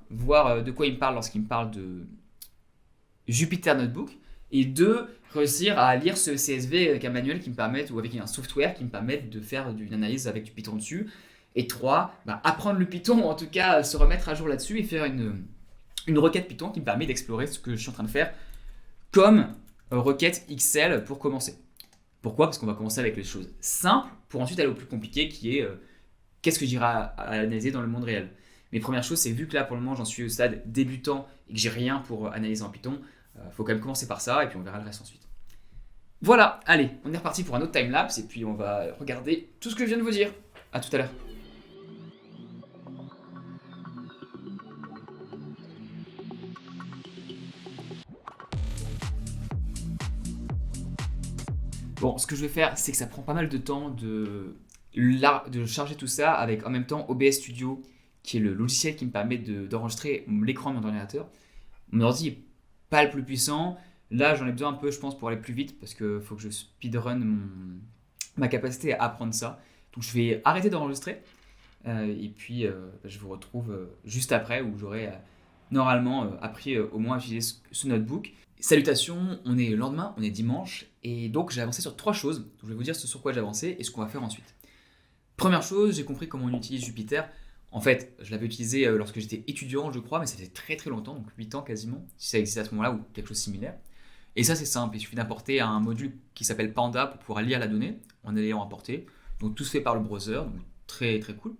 voir de quoi il me parle lorsqu'il me parle de Jupyter Notebook, et 2, réussir à lire ce CSV avec un manuel qui me permette, ou avec un software qui me permette de faire une analyse avec du Python dessus. Et 3, apprendre le Python, ou en tout cas se remettre à jour là-dessus et faire une requête Python qui me permet d'explorer ce que je suis en train de faire comme requête XL pour commencer. Pourquoi? Parce qu'on va commencer avec les choses simples pour ensuite aller au plus compliqué qui est qu'est-ce que j'irai à analyser dans le monde réel. Mes premières choses, c'est vu que là pour le moment j'en suis au stade débutant et que j'ai rien pour analyser en Python, faut quand même commencer par ça et puis on verra le reste ensuite. Voilà, allez, on est reparti pour un autre timelapse et puis on va regarder tout ce que je viens de vous dire. A tout à l'heure. Bon, ce que je vais faire, c'est que ça prend pas mal de temps de charger tout ça avec en même temps OBS Studio, qui est le logiciel qui me permet d'enregistrer l'écran de mon ordinateur. Mon ordi n'est pas le plus puissant. Là, j'en ai besoin un peu, je pense, pour aller plus vite, parce qu'il faut que je speedrun ma capacité à apprendre ça. Donc je vais arrêter d'enregistrer, et puis je vous retrouve juste après, où j'aurai normalement appris au moins à utiliser ce notebook. Salutations, on est le lendemain, on est dimanche, et donc j'ai avancé sur 3 choses. Donc, je vais vous dire ce sur quoi j'ai avancé et ce qu'on va faire ensuite. Première chose, j'ai compris comment on utilise Jupyter. En fait, je l'avais utilisé lorsque j'étais étudiant, je crois, mais ça fait très très longtemps, donc 8 ans quasiment, si ça existe à ce moment-là, ou quelque chose de similaire. Et ça, c'est simple, il suffit d'importer un module qui s'appelle Panda pour pouvoir lire la donnée en ayant importé. Donc tout se fait par le browser, donc très très cool.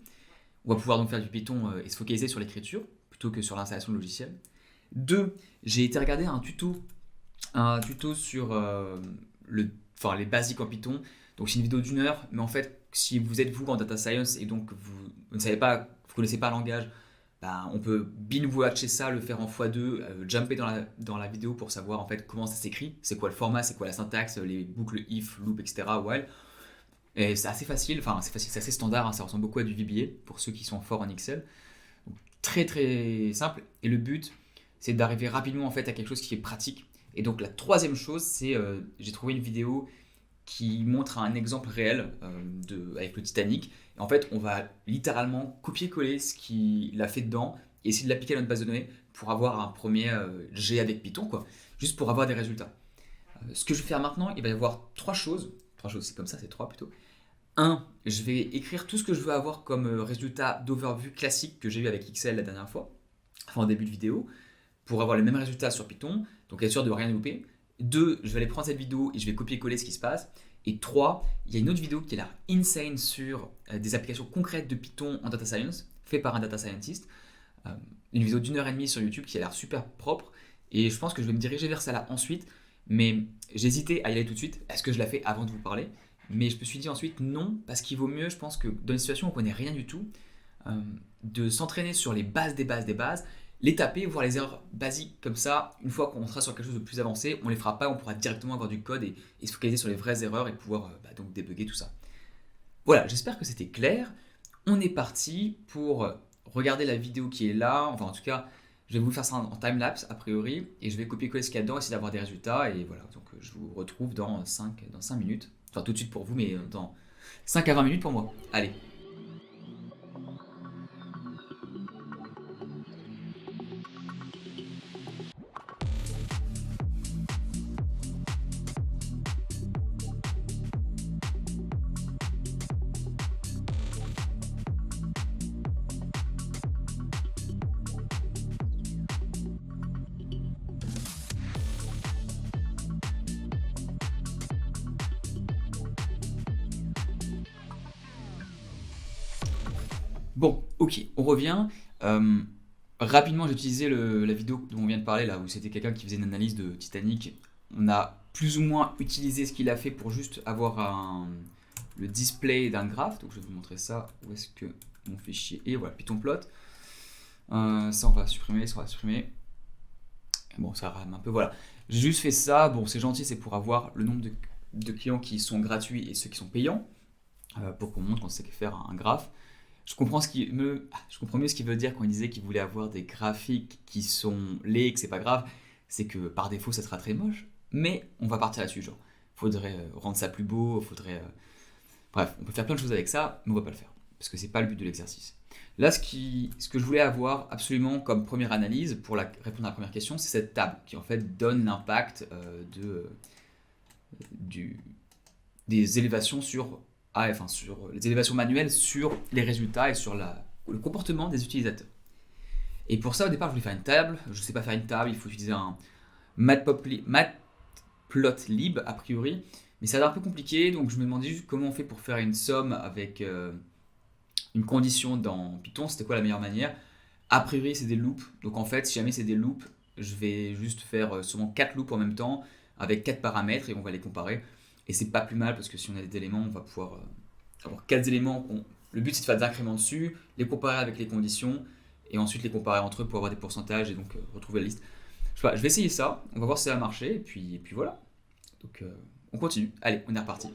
On va pouvoir donc faire du Python et se focaliser sur l'écriture plutôt que sur l'installation de logiciels. 2, j'ai été regarder un tuto sur les basiques en Python. Donc c'est une vidéo d'1 heure, mais en fait, si vous êtes vous en data science et donc vous ne savez pas, vous connaissez pas le langage, on peut bin watcher ça, le faire en x2, jumper dans la vidéo pour savoir en fait comment ça s'écrit, c'est quoi le format, c'est quoi la syntaxe, les boucles if, loop, etc. while. Et c'est assez facile, c'est assez standard, hein, ça ressemble beaucoup à du VBA pour ceux qui sont forts en Excel. Donc, très très simple. Et le but, c'est d'arriver rapidement en fait à quelque chose qui est pratique. Et donc la troisième chose, c'est j'ai trouvé une vidéo qui montre un exemple réel avec le Titanic. Et en fait, on va littéralement copier-coller ce qu'il a fait dedans et essayer de l'appliquer à notre base de données pour avoir un premier G avec Python, quoi, juste pour avoir des résultats. Ce que je vais faire maintenant, il va y avoir 3 choses. 3 choses, c'est comme ça, c'est 3 plutôt. 1, je vais écrire tout ce que je veux avoir comme résultat d'overview classique que j'ai eu avec Excel la dernière fois, enfin en début de vidéo, pour avoir les mêmes résultats sur Python, donc être sûr de rien louper. 2, je vais aller prendre cette vidéo et je vais copier-coller ce qui se passe. Et 3, il y a une autre vidéo qui a l'air insane sur des applications concrètes de Python en data science, fait par un data scientist. Une vidéo d'1 heure et demie sur YouTube qui a l'air super propre. Et je pense que je vais me diriger vers ça là ensuite. Mais j'ai hésité à y aller tout de suite. Est-ce que je la fais avant de vous parler? Mais je me suis dit ensuite non, parce qu'il vaut mieux, je pense que dans une situation où on ne connaît rien du tout, de s'entraîner sur les bases des bases des bases, les taper, voir les erreurs basiques comme ça. Une fois qu'on sera sur quelque chose de plus avancé, on les fera pas, on pourra directement avoir du code et se focaliser sur les vraies erreurs et pouvoir donc débugger tout ça. Voilà, j'espère que c'était clair. On est parti pour regarder la vidéo qui est là. Enfin, en tout cas, je vais vous faire ça en timelapse a priori et je vais copier-coller ce qu'il y a dedans, essayer d'avoir des résultats. Et voilà, donc je vous retrouve dans 5 minutes. Enfin, tout de suite pour vous, mais dans 5 à 20 minutes pour moi. Allez. Bon, ok, on revient. Rapidement, j'ai utilisé la vidéo dont on vient de parler, là, où c'était quelqu'un qui faisait une analyse de Titanic. On a plus ou moins utilisé ce qu'il a fait pour juste avoir le display d'un graphe. Donc je vais vous montrer ça. Où est-ce que mon fichier est? Voilà, Python-plot. Ça, on va supprimer, ça, on va supprimer. Bon, ça rame un peu, voilà. J'ai juste fait ça. Bon, c'est gentil, c'est pour avoir le nombre de clients qui sont gratuits et ceux qui sont payants, pour qu'on montre qu'on sait faire un graphe. je comprends mieux ce qu'il veut dire quand il disait qu'il voulait avoir des graphiques qui sont laids, que c'est pas grave. C'est que par défaut, ça sera très moche. Mais on va partir là-dessus, genre. Faudrait rendre ça plus beau, bref, on peut faire plein de choses avec ça, mais on va pas le faire. Parce que c'est pas le but de l'exercice. Là, ce que je voulais avoir absolument comme première analyse pour répondre à la première question, c'est cette table qui en fait donne l'impact du, des élévations sur les élévations manuelles sur les résultats et sur le comportement des utilisateurs. Et pour ça, au départ, je voulais faire une table. Je ne sais pas faire une table, il faut utiliser un Matplotlib, a priori. Mais ça a l'air un peu compliqué, donc je me demandais juste comment on fait pour faire une somme avec une condition dans Python. C'était quoi la meilleure manière? A priori, c'est des loops. Donc en fait, si jamais c'est des loops, je vais juste faire seulement 4 loops en même temps avec 4 paramètres et on va les comparer. Et c'est pas plus mal parce que si on a des éléments, on va pouvoir avoir 4 éléments. Le but c'est de faire des incréments dessus, les comparer avec les conditions et ensuite les comparer entre eux pour avoir des pourcentages et donc retrouver la liste. Je sais pas, je vais essayer ça, on va voir si ça va marcher et puis voilà. Donc on continue. Allez, on est reparti.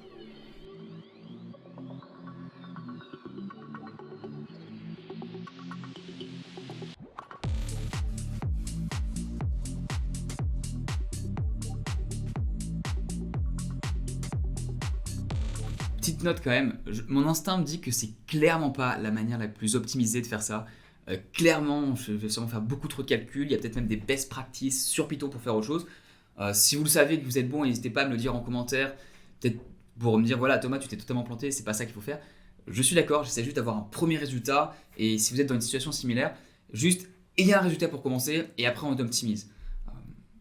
Petite note quand même, mon instinct me dit que c'est clairement pas la manière la plus optimisée de faire ça. Clairement, je vais sûrement faire beaucoup trop de calculs. Il y a peut-être même des best practices sur Python pour faire autre chose. Si vous le savez que vous êtes bon, n'hésitez pas à me le dire en commentaire. Peut-être pour me dire voilà, Thomas, tu t'es totalement planté, c'est pas ça qu'il faut faire. Je suis d'accord, j'essaie juste d'avoir un premier résultat. Et si vous êtes dans une situation similaire, juste ayez un résultat pour commencer et après on optimise.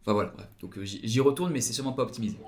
Enfin voilà, bref. Donc j'y retourne, mais c'est sûrement pas optimisé.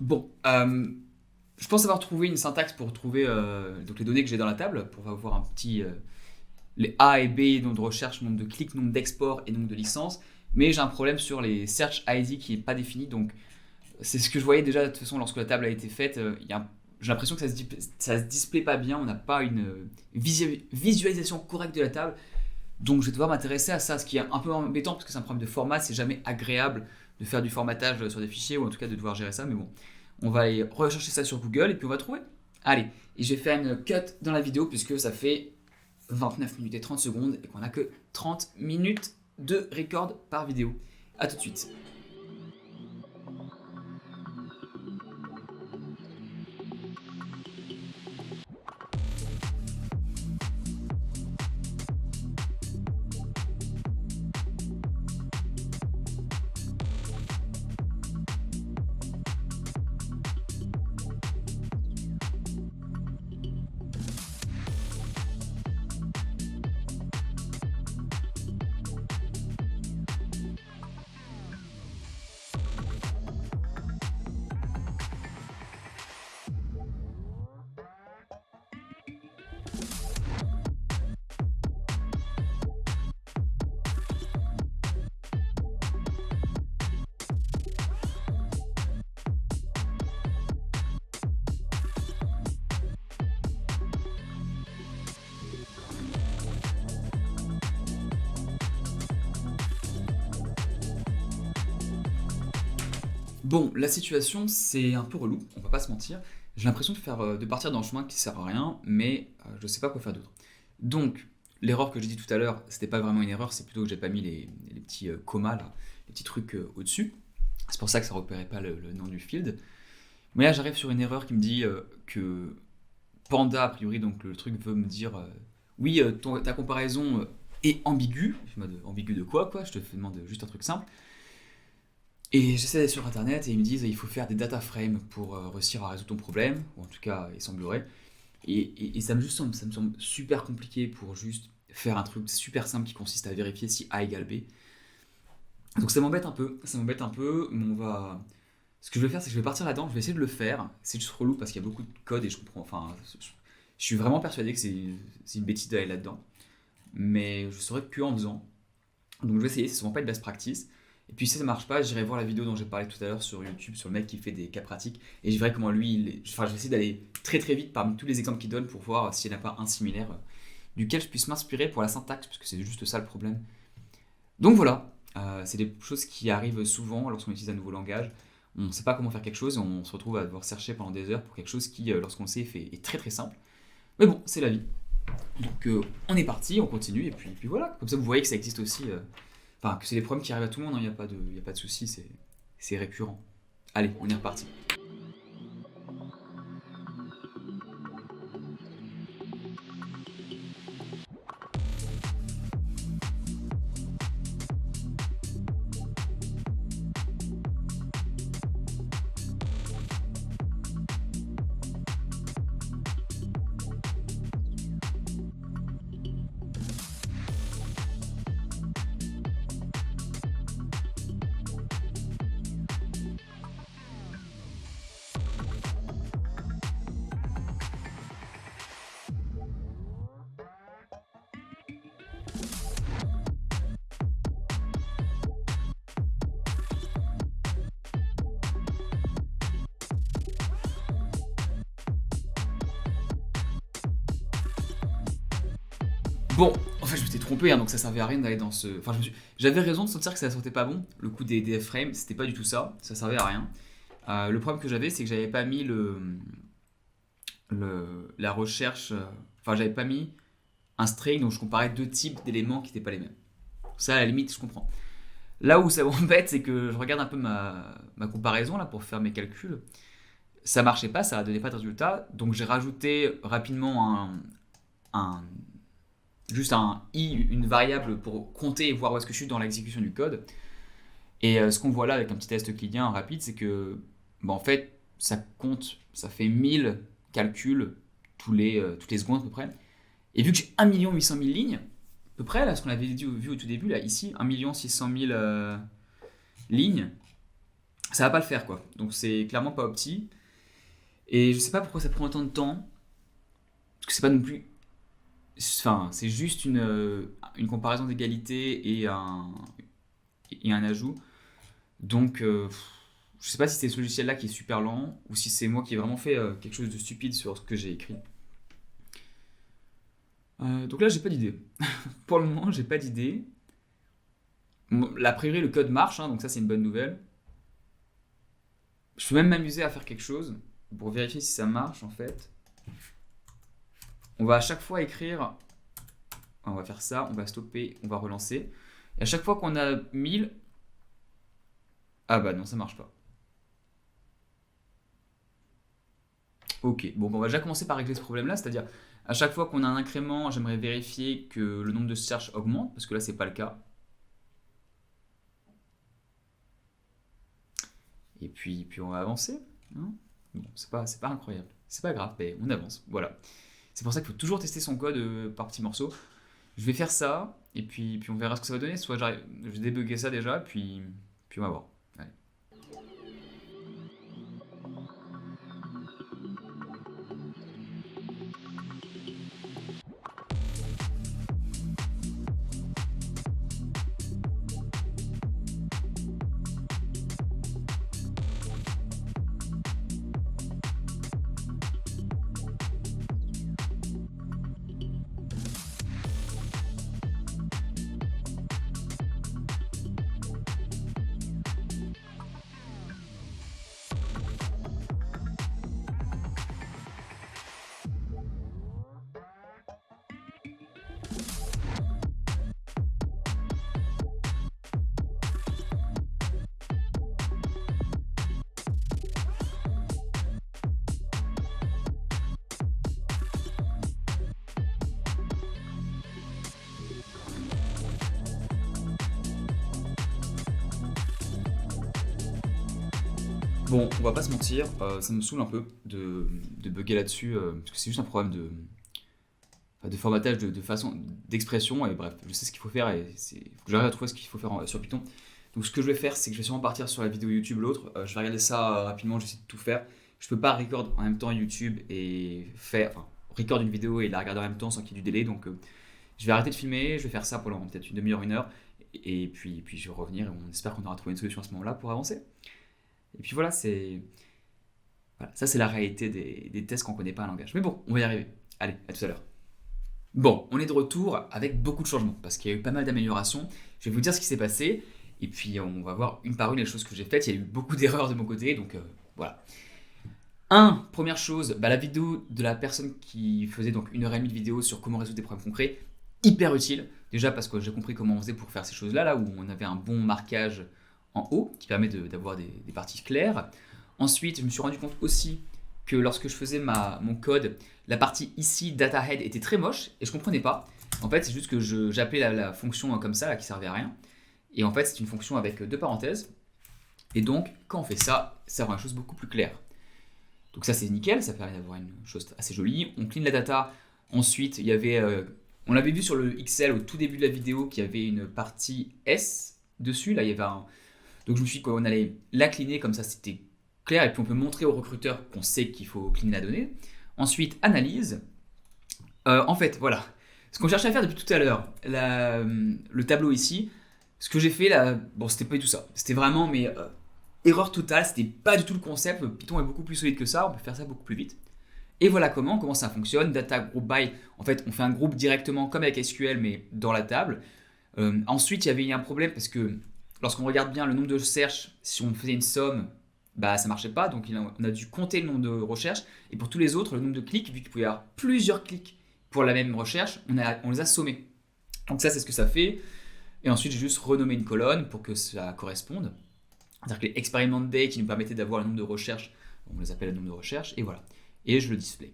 Bon, je pense avoir trouvé une syntaxe pour trouver donc les données que j'ai dans la table, pour avoir un petit les A et B, nombre de recherche, nombre de clics, nombre d'exports et nombre de licences. Mais j'ai un problème sur les search ID qui n'est pas défini. Donc c'est ce que je voyais déjà de toute façon lorsque la table a été faite. J'ai l'impression que ça se display pas bien. On n'a pas une visualisation correcte de la table. Donc je vais devoir m'intéresser à ça, ce qui est un peu embêtant parce que c'est un problème de format. C'est jamais agréable de faire du formatage sur des fichiers ou en tout cas de devoir gérer ça. Mais bon, on va aller rechercher ça sur Google et puis on va trouver. Allez, et je vais faire une cut dans la vidéo puisque ça fait 29 minutes et 30 secondes et qu'on n'a que 30 minutes de record par vidéo. A tout de suite. Bon, la situation, c'est un peu relou, on va pas se mentir. J'ai l'impression de partir dans un chemin qui sert à rien, mais je sais pas quoi faire d'autre. Donc, l'erreur que j'ai dit tout à l'heure, c'était pas vraiment une erreur, c'est plutôt que j'ai pas mis les petits commas, là, les petits trucs au-dessus. C'est pour ça que ça repérait pas le nom du field. Mais là, j'arrive sur une erreur qui me dit que Panda, a priori, donc le truc veut me dire oui, ta comparaison est ambiguë. Je me demande, ambigu de quoi, quoi? Je te demande juste un truc simple. Et j'essaie d'aller sur internet et ils me disent il faut faire des data frames pour réussir à résoudre ton problème, ou en tout cas il semblerait. Et ça me semble super compliqué pour juste faire un truc super simple qui consiste à vérifier si A égale B. Donc ça m'embête un peu, mais on va... Ce que je vais faire, c'est que je vais partir là-dedans, je vais essayer de le faire. C'est juste relou parce qu'il y a beaucoup de code et je comprends, enfin, je suis vraiment persuadé que c'est une bêtise d'aller là-dedans. Mais je saurais que en faisant. Donc je vais essayer, c'est souvent pas une best practice. Et puis si ça marche pas, j'irai voir la vidéo dont j'ai parlé tout à l'heure sur YouTube, sur le mec qui fait des cas pratiques. Et je verrai comment lui, enfin je vais essayer d'aller très très vite parmi tous les exemples qu'il donne pour voir s'il n'y en a pas un similaire duquel je puisse m'inspirer pour la syntaxe, parce que c'est juste ça le problème. Donc voilà, c'est des choses qui arrivent souvent lorsqu'on utilise un nouveau langage. On ne sait pas comment faire quelque chose et on se retrouve à devoir chercher pendant des heures pour quelque chose qui, lorsqu'on le sait, est très très simple. Mais bon, c'est la vie. Donc on est parti, on continue, et puis voilà. Comme ça vous voyez que ça existe aussi, enfin que c'est des problèmes qui arrivent à tout le monde, il n'y a pas de souci, c'est récurrent. Allez, on est reparti. Bon, en fait je me suis trompé, hein, donc ça servait à rien d'aller dans ce... Enfin j'avais raison de sentir que ça sentait pas bon, le coup des F-frames, c'était pas du tout ça, ça servait à rien. Le problème que j'avais, c'est que j'avais pas mis la recherche... Enfin j'avais pas mis un string dont je comparais deux types d'éléments qui n'étaient pas les mêmes. Ça, à la limite, je comprends. Là où ça m'embête, c'est que je regarde un peu ma comparaison là pour faire mes calculs. Ça marchait pas, ça donnait pas de résultat. Donc j'ai rajouté rapidement un- juste un i, une variable pour compter et voir où est-ce que je suis dans l'exécution du code. Et ce qu'on voit là avec un petit test client rapide, c'est que en fait, ça compte, ça fait 1000 calculs toutes les secondes à peu près. Et vu que j'ai 1 800 000 lignes, à peu près, là, ce qu'on avait vu au tout début, là, ici, 1 600 000 lignes, ça va pas le faire, quoi. Donc c'est clairement pas opti. Et je sais pas pourquoi ça prend autant de temps, parce que c'est pas non plus... Enfin, c'est juste une comparaison d'égalité et un ajout. Donc, je sais pas si c'est ce logiciel-là qui est super lent, ou si c'est moi qui ai vraiment fait quelque chose de stupide sur ce que j'ai écrit. Donc là, j'ai pas d'idée. Pour le moment, j'ai pas d'idée. A priori, le code marche, hein, donc ça, c'est une bonne nouvelle. Je peux même m'amuser à faire quelque chose pour vérifier si ça marche, en fait. On va à chaque fois écrire... On va faire ça, on va stopper, on va relancer. Et à chaque fois qu'on a 1000... Ah bah non, ça marche pas. Ok, bon, on va déjà commencer par régler ce problème-là, c'est-à-dire à chaque fois qu'on a un incrément, j'aimerais vérifier que le nombre de searches augmente, parce que là, c'est pas le cas. Et puis on va avancer. Hein. Bon, c'est pas incroyable, c'est pas grave, mais on avance, voilà. C'est pour ça qu'il faut toujours tester son code par petits morceaux. Je vais faire ça, et puis on verra ce que ça va donner. Soit je vais débugger ça déjà, puis on va voir. Allez. Bon, on va pas se mentir, ça me saoule un peu de bugger là-dessus, parce que c'est juste un problème de formatage de façon d'expression, et bref, je sais ce qu'il faut faire, et faut que j'arrive à trouver ce qu'il faut faire sur Python. Donc ce que je vais faire, c'est que je vais sûrement partir sur la vidéo YouTube l'autre, je vais regarder ça rapidement, j'essaie de tout faire. Je peux pas record en même temps YouTube et record une vidéo et la regarder en même temps sans qu'il y ait du délai, donc je vais arrêter de filmer, je vais faire ça pendant peut-être une demi-heure, une heure, et puis je vais revenir, et on espère qu'on aura trouvé une solution à ce moment-là pour avancer. Et puis voilà, ça c'est la réalité des tests quand on connaît pas un langage. Mais bon, on va y arriver. Allez, à tout à l'heure. Bon, on est de retour avec beaucoup de changements, parce qu'il y a eu pas mal d'améliorations. Je vais vous dire ce qui s'est passé, et puis on va voir une par une les choses que j'ai faites. Il y a eu beaucoup d'erreurs de mon côté, donc voilà. Première chose, la vidéo de la personne qui faisait donc 1h30 de vidéo sur comment résoudre des problèmes concrets, hyper utile. Déjà parce que j'ai compris comment on faisait pour faire ces choses-là, là où on avait un bon marquage en haut, qui permet d'avoir des parties claires. Ensuite, je me suis rendu compte aussi que lorsque je faisais mon code, la partie ici, data head, était très moche, et je comprenais pas. En fait, c'est juste que j'appelais la fonction comme ça, là, qui servait à rien. Et en fait, c'est une fonction avec deux parenthèses. Et donc, quand on fait ça, ça rend la chose beaucoup plus claire. Donc ça, c'est nickel, ça permet d'avoir une chose assez jolie. On clean la data. Ensuite, il y avait... on l'avait vu sur le XL au tout début de la vidéo qu'il y avait une partie S dessus. Là, il y avait Donc je me suis dit qu'on allait la cleaner, comme ça c'était clair, et puis on peut montrer au recruteur qu'on sait qu'il faut cleaner la donnée. Ensuite, analyse. En fait, voilà. Ce qu'on cherchait à faire depuis tout à l'heure, le tableau ici, ce que j'ai fait là, bon, c'était pas du tout ça. C'était vraiment, erreur totale, c'était pas du tout le concept. Python est beaucoup plus solide que ça, on peut faire ça beaucoup plus vite. Et voilà comment ça fonctionne. Data group by, en fait, on fait un groupe directement comme avec SQL, mais dans la table. Ensuite, il y avait un problème parce que lorsqu'on regarde bien le nombre de recherches, si on faisait une somme, ça marchait pas. Donc on a dû compter le nombre de recherches. Et pour tous les autres, le nombre de clics, vu qu'il pouvait y avoir plusieurs clics pour la même recherche, on les a sommés. Donc ça, c'est ce que ça fait. Et ensuite, j'ai juste renommé une colonne pour que ça corresponde. C'est-à-dire que les experiment day qui nous permettaient d'avoir le nombre de recherches, on les appelle le nombre de recherches, et voilà. Et je le display.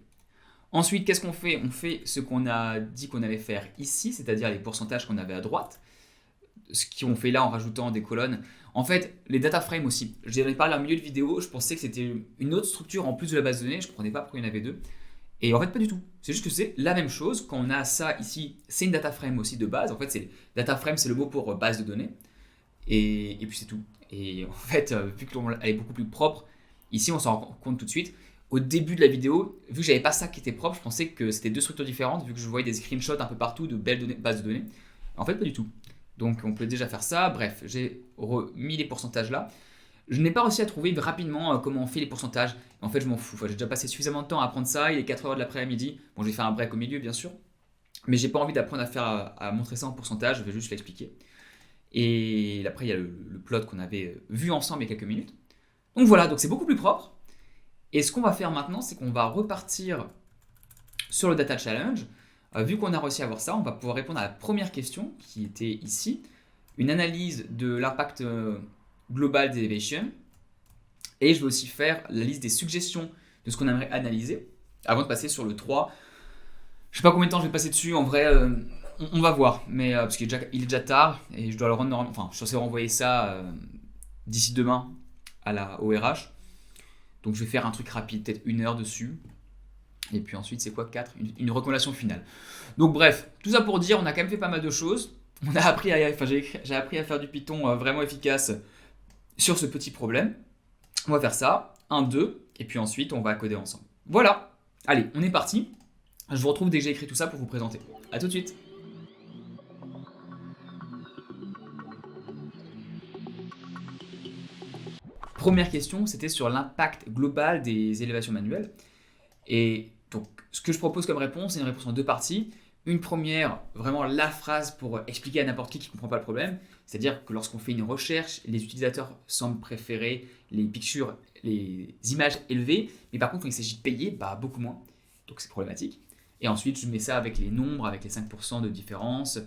Ensuite, qu'est-ce qu'on fait? On fait ce qu'on a dit qu'on allait faire ici, c'est-à-dire les pourcentages qu'on avait à droite. Ce qu'on fait là en rajoutant des colonnes. En fait, les data frames aussi. Je n'avais pas parlé en milieu de vidéo, je pensais que c'était une autre structure en plus de la base de données, je ne comprenais pas pourquoi il y en avait deux. Et en fait, pas du tout. C'est juste que c'est la même chose. Quand on a ça ici, c'est une data frame aussi de base. En fait, data frame, c'est le mot pour base de données. Et puis c'est tout. Et en fait, vu qu'elle est beaucoup plus propre, ici on s'en rend compte tout de suite. Au début de la vidéo, vu que j'avais pas ça qui était propre, je pensais que c'était deux structures différentes, vu que je voyais des screenshots un peu partout de belles bases de données. En fait, pas du tout. Donc on peut déjà faire ça. Bref, j'ai remis les pourcentages là. Je n'ai pas réussi à trouver rapidement comment on fait les pourcentages. En fait, je m'en fous. J'ai déjà passé suffisamment de temps à apprendre ça. Il est 4h de l'après-midi. Bon, je vais faire un break au milieu, bien sûr. Mais j'ai pas envie d'apprendre à montrer ça en pourcentage. Je vais juste l'expliquer. Et après, il y a le plot qu'on avait vu ensemble il y a quelques minutes. Donc voilà, donc c'est beaucoup plus propre. Et ce qu'on va faire maintenant, c'est qu'on va repartir sur le Data Challenge. Vu qu'on a réussi à avoir ça, on va pouvoir répondre à la première question qui était ici. Une analyse de l'impact global d'Elevation. Et je vais aussi faire la liste des suggestions de ce qu'on aimerait analyser avant de passer sur le 3. Je sais pas combien de temps je vais passer dessus, en vrai, on va voir, mais parce qu'il est déjà tard et je dois le rendre, je suis censé renvoyer ça d'ici demain au RH. Donc je vais faire un truc rapide, peut-être 1 heure dessus. Et puis ensuite, c'est quoi 4 une recommandation finale. Donc bref, tout ça pour dire, on a quand même fait pas mal de choses. On a appris j'ai appris à faire du Python vraiment efficace sur ce petit problème. On va faire ça, 1, 2, et puis ensuite on va coder ensemble. Voilà, allez, on est parti. Je vous retrouve dès que j'ai écrit tout ça pour vous présenter. A tout de suite. Première question, c'était sur l'impact global des élévations manuelles. Et donc, ce que je propose comme réponse, c'est une réponse en 2 parties. Une première, vraiment la phrase pour expliquer à n'importe qui ne comprend pas le problème. C'est-à-dire que lorsqu'on fait une recherche, les utilisateurs semblent préférer les images élevées, mais par contre, quand il s'agit de payer, beaucoup moins. Donc c'est problématique. Et ensuite, je mets ça avec les nombres, avec les 5% de différence.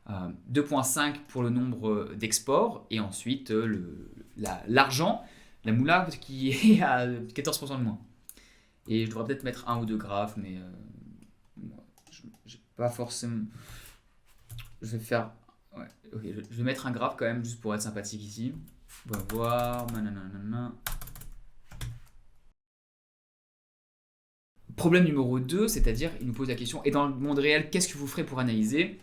2.5 pour le nombre d'exports. Et ensuite, l'argent, la moula qui est à 14% de moins. Et je devrais peut-être mettre 1 ou 2 graphes, mais j'ai pas forcément... Je vais faire... Ouais, ok, je vais mettre un graphe quand même, juste pour être sympathique ici. On va voir... Nanana. Problème numéro 2, c'est-à-dire, il nous pose la question, et dans le monde réel, qu'est-ce que vous ferez pour analyser?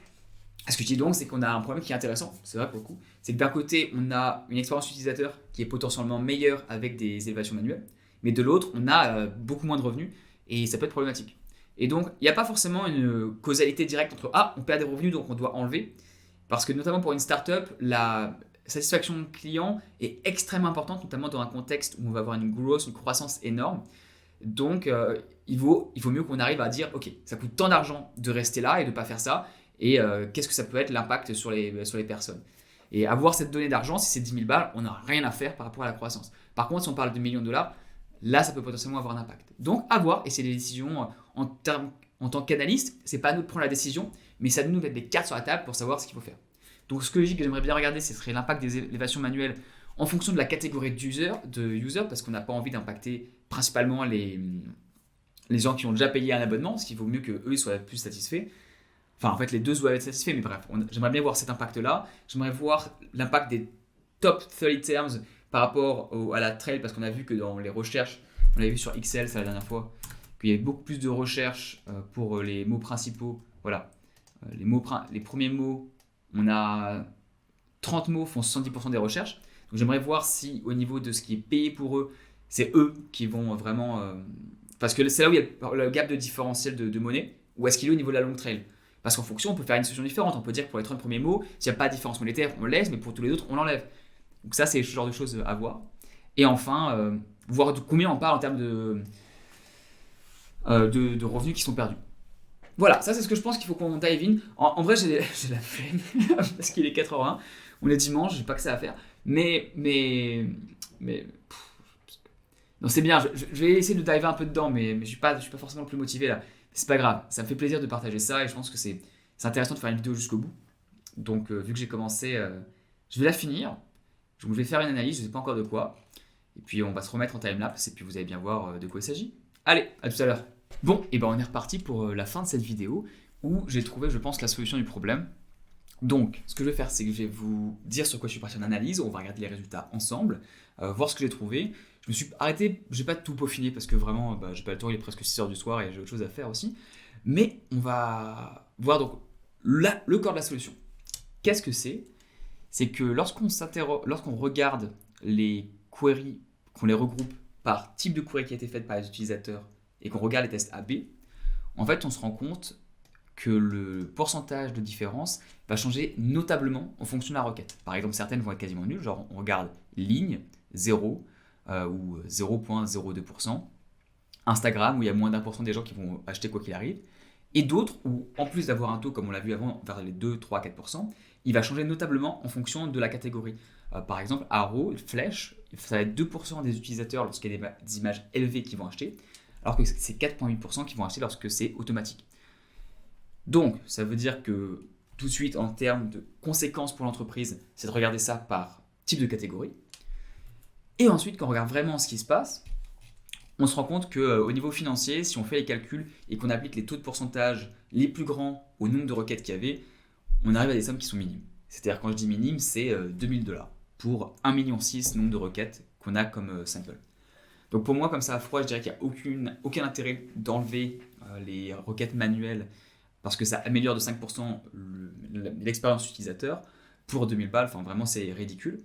Ce que je dis donc, c'est qu'on a un problème qui est intéressant, c'est vrai pour le coup, c'est que d'un côté, on a une expérience utilisateur qui est potentiellement meilleure avec des évaluations manuelles, mais de l'autre, on a beaucoup moins de revenus, et ça peut être problématique. Et donc, il n'y a pas forcément une causalité directe entre « Ah, on perd des revenus, donc on doit enlever », parce que notamment pour une startup, la satisfaction client est extrêmement importante, notamment dans un contexte où on va avoir une growth, une croissance énorme. Donc, il vaut mieux qu'on arrive à dire « Ok, ça coûte tant d'argent de rester là et de ne pas faire ça, et qu'est-ce que ça peut être l'impact sur les personnes ?» Et avoir cette donnée d'argent, si c'est 10 000 balles, on n'a rien à faire par rapport à la croissance. Par contre, si on parle de millions de dollars, là, ça peut potentiellement avoir un impact. Donc, à voir, et c'est des décisions en tant qu'analyste, c'est pas à nous de prendre la décision, mais c'est à nous de mettre des cartes sur la table pour savoir ce qu'il faut faire. Donc, ce que je dis que j'aimerais bien regarder, ce serait l'impact des évaluations manuelles en fonction de la catégorie d'user, parce qu'on n'a pas envie d'impacter principalement les gens qui ont déjà payé un abonnement, parce qu'il vaut mieux qu'eux ils soient plus satisfaits. Enfin, en fait, les deux doivent être satisfaits, mais bref, j'aimerais bien voir cet impact-là. J'aimerais voir l'impact des top 30 terms par rapport à la trail, parce qu'on a vu que dans les recherches, on l'avait vu sur Excel, c'est la dernière fois, qu'il y avait beaucoup plus de recherches pour les mots principaux. Voilà, les premiers mots, on a 30 mots font 70% des recherches. Donc j'aimerais voir si au niveau de ce qui est payé pour eux, c'est eux qui vont vraiment... parce que c'est là où il y a le gap de différentiel de monnaie, ou est-ce qu'il est au niveau de la long trail? Parce qu'en fonction, on peut faire une solution différente. On peut dire que pour les 30 premiers mots, s'il n'y a pas de différence monétaire, on laisse, mais pour tous les autres, on l'enlève. Donc ça, c'est ce genre de choses à voir. Et enfin, voir de combien on parle en termes de revenus qui sont perdus. Voilà, ça c'est ce que je pense qu'il faut qu'on dive in. En vrai, j'ai la flemme, parce qu'il est 4h01. On est dimanche, j'ai pas que ça à faire. Mais non, c'est bien, je vais essayer de diver un peu dedans, mais je suis pas forcément le plus motivé là. C'est pas grave, ça me fait plaisir de partager ça et je pense que c'est intéressant de faire une vidéo jusqu'au bout. Donc, vu que j'ai commencé, je vais la finir. Je vais faire une analyse, je sais pas encore de quoi. Et puis, on va se remettre en timelapse et puis vous allez bien voir de quoi il s'agit. Allez, à tout à l'heure. Bon, et ben on est reparti pour la fin de cette vidéo où j'ai trouvé, je pense, la solution du problème. Donc, ce que je vais faire, c'est que je vais vous dire sur quoi je suis parti en analyse. On va regarder les résultats ensemble, voir ce que j'ai trouvé. Je me suis arrêté, je n'ai pas tout peaufiné parce que vraiment, j'ai pas le temps, il est presque 6h du soir et j'ai autre chose à faire aussi. Mais on va voir donc le corps de la solution. Qu'est-ce que c'est? C'est que lorsqu'on regarde les queries, qu'on les regroupe par type de query qui a été faite par les utilisateurs et qu'on regarde les tests AB, en fait, on se rend compte que le pourcentage de différence va changer notablement en fonction de la requête. Par exemple, certaines vont être quasiment nulles, genre on regarde ligne 0 ou 0,02%, Instagram où il y a moins d'1% des gens qui vont acheter quoi qu'il arrive, et d'autres où en plus d'avoir un taux comme on l'a vu avant vers les 2, 3, 4%, il va changer notablement en fonction de la catégorie. Par exemple, arrow, flèche, ça va être 2% des utilisateurs lorsqu'il y a des images élevées qui vont acheter, alors que c'est 4,8% qui vont acheter lorsque c'est automatique. Donc, ça veut dire que tout de suite, en termes de conséquences pour l'entreprise, c'est de regarder ça par type de catégorie. Et ensuite, quand on regarde vraiment ce qui se passe, on se rend compte qu'au niveau financier, si on fait les calculs et qu'on applique les taux de pourcentage les plus grands au nombre de requêtes qu'il y avait, on arrive à des sommes qui sont minimes. C'est-à-dire, quand je dis minime, c'est 2 000 $ pour 1,6 million nombre de requêtes qu'on a comme sample. Donc pour moi, comme ça à froid, je dirais qu'il n'y a aucun intérêt d'enlever les requêtes manuelles parce que ça améliore de 5% l'expérience utilisateur pour 2000 balles. Enfin, vraiment, c'est ridicule.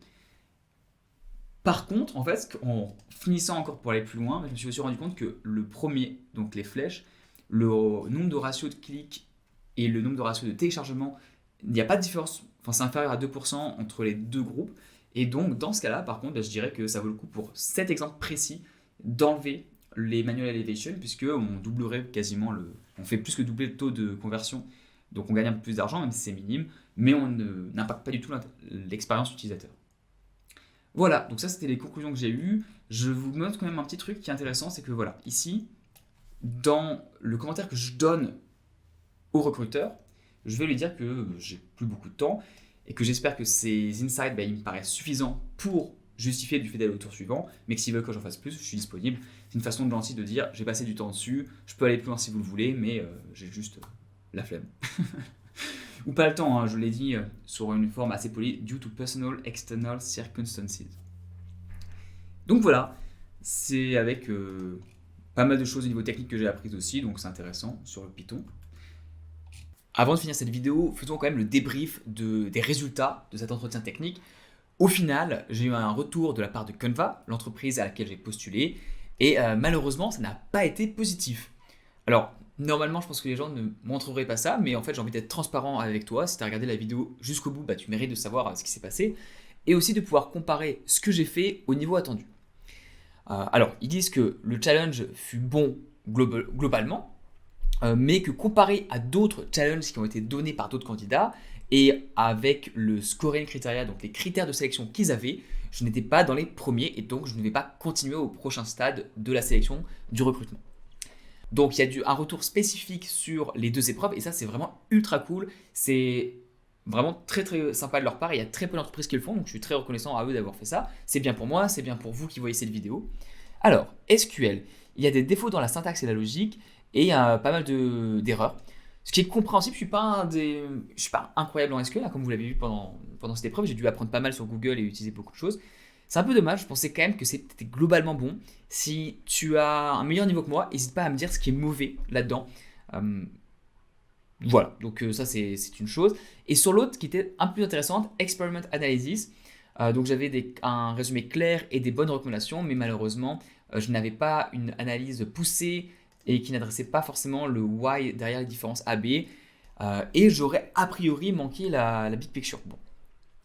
Par contre, en fait, en finissant encore pour aller plus loin, je me suis aussi rendu compte que le premier, donc les flèches, le nombre de ratios de clics et le nombre de ratios de téléchargement, il n'y a pas de différence, enfin c'est inférieur à 2% entre les deux groupes. Et donc, dans ce cas-là, par contre, je dirais que ça vaut le coup pour cet exemple précis d'enlever les manual elevation, puisqu'on doublerait quasiment on fait plus que doubler le taux de conversion, donc on gagne un peu plus d'argent, même si c'est minime, mais on n'impacte pas du tout l'expérience utilisateur. Voilà, donc ça c'était les conclusions que j'ai eues. Je vous montre quand même un petit truc qui est intéressant, c'est que voilà, ici, dans le commentaire que je donne au recruteur, je vais lui dire que j'ai plus beaucoup de temps et que j'espère que ces insights, ils me paraissent suffisants pour justifier du fait d'aller au tour suivant, mais que s'ils veulent que j'en fasse plus, je suis disponible. C'est une façon de gentil de dire j'ai passé du temps dessus, je peux aller plus loin si vous le voulez, mais j'ai juste la flemme. Ou pas le temps, hein, je l'ai dit sur une forme assez polie, due to personal external circumstances. Donc voilà, c'est avec Pas mal de choses au niveau technique que j'ai apprises aussi, donc c'est intéressant sur le Python. Avant de finir cette vidéo, faisons quand même le débrief des résultats de cet entretien technique. Au final, j'ai eu un retour de la part de Canva, l'entreprise à laquelle j'ai postulé, et malheureusement, ça n'a pas été positif. Alors, normalement, je pense que les gens ne montreraient pas ça, mais en fait, j'ai envie d'être transparent avec toi. Si tu as regardé la vidéo jusqu'au bout, tu mérites de savoir ce qui s'est passé, et aussi de pouvoir comparer ce que j'ai fait au niveau attendu. Alors, ils disent que le challenge fut bon globalement, mais que comparé à d'autres challenges qui ont été donnés par d'autres candidats, et avec le scoring criteria, donc les critères de sélection qu'ils avaient, je n'étais pas dans les premiers et donc je ne vais pas continuer au prochain stade de la sélection du recrutement. Donc il y a un retour spécifique sur les 2 épreuves et ça c'est vraiment ultra cool, c'est vraiment très très sympa de leur part, il y a très peu d'entreprises qui le font donc je suis très reconnaissant à eux d'avoir fait ça, c'est bien pour moi, c'est bien pour vous qui voyez cette vidéo. Alors SQL, il y a des défauts dans la syntaxe et la logique et il y a pas mal d'erreurs. Ce qui est compréhensible, je ne suis pas incroyable en SQL, comme vous l'avez vu pendant cette épreuve. J'ai dû apprendre pas mal sur Google et utiliser beaucoup de choses. C'est un peu dommage, je pensais quand même que c'était globalement bon. Si tu as un meilleur niveau que moi, n'hésite pas à me dire ce qui est mauvais là-dedans. Voilà, donc ça c'est une chose. Et sur l'autre qui était un peu plus intéressante, Experiment Analysis. Donc j'avais un résumé clair et des bonnes recommandations, mais malheureusement, je n'avais pas une analyse poussée et qui n'adressait pas forcément le why derrière les différences AB. Et j'aurais a priori manqué la big picture. Bon.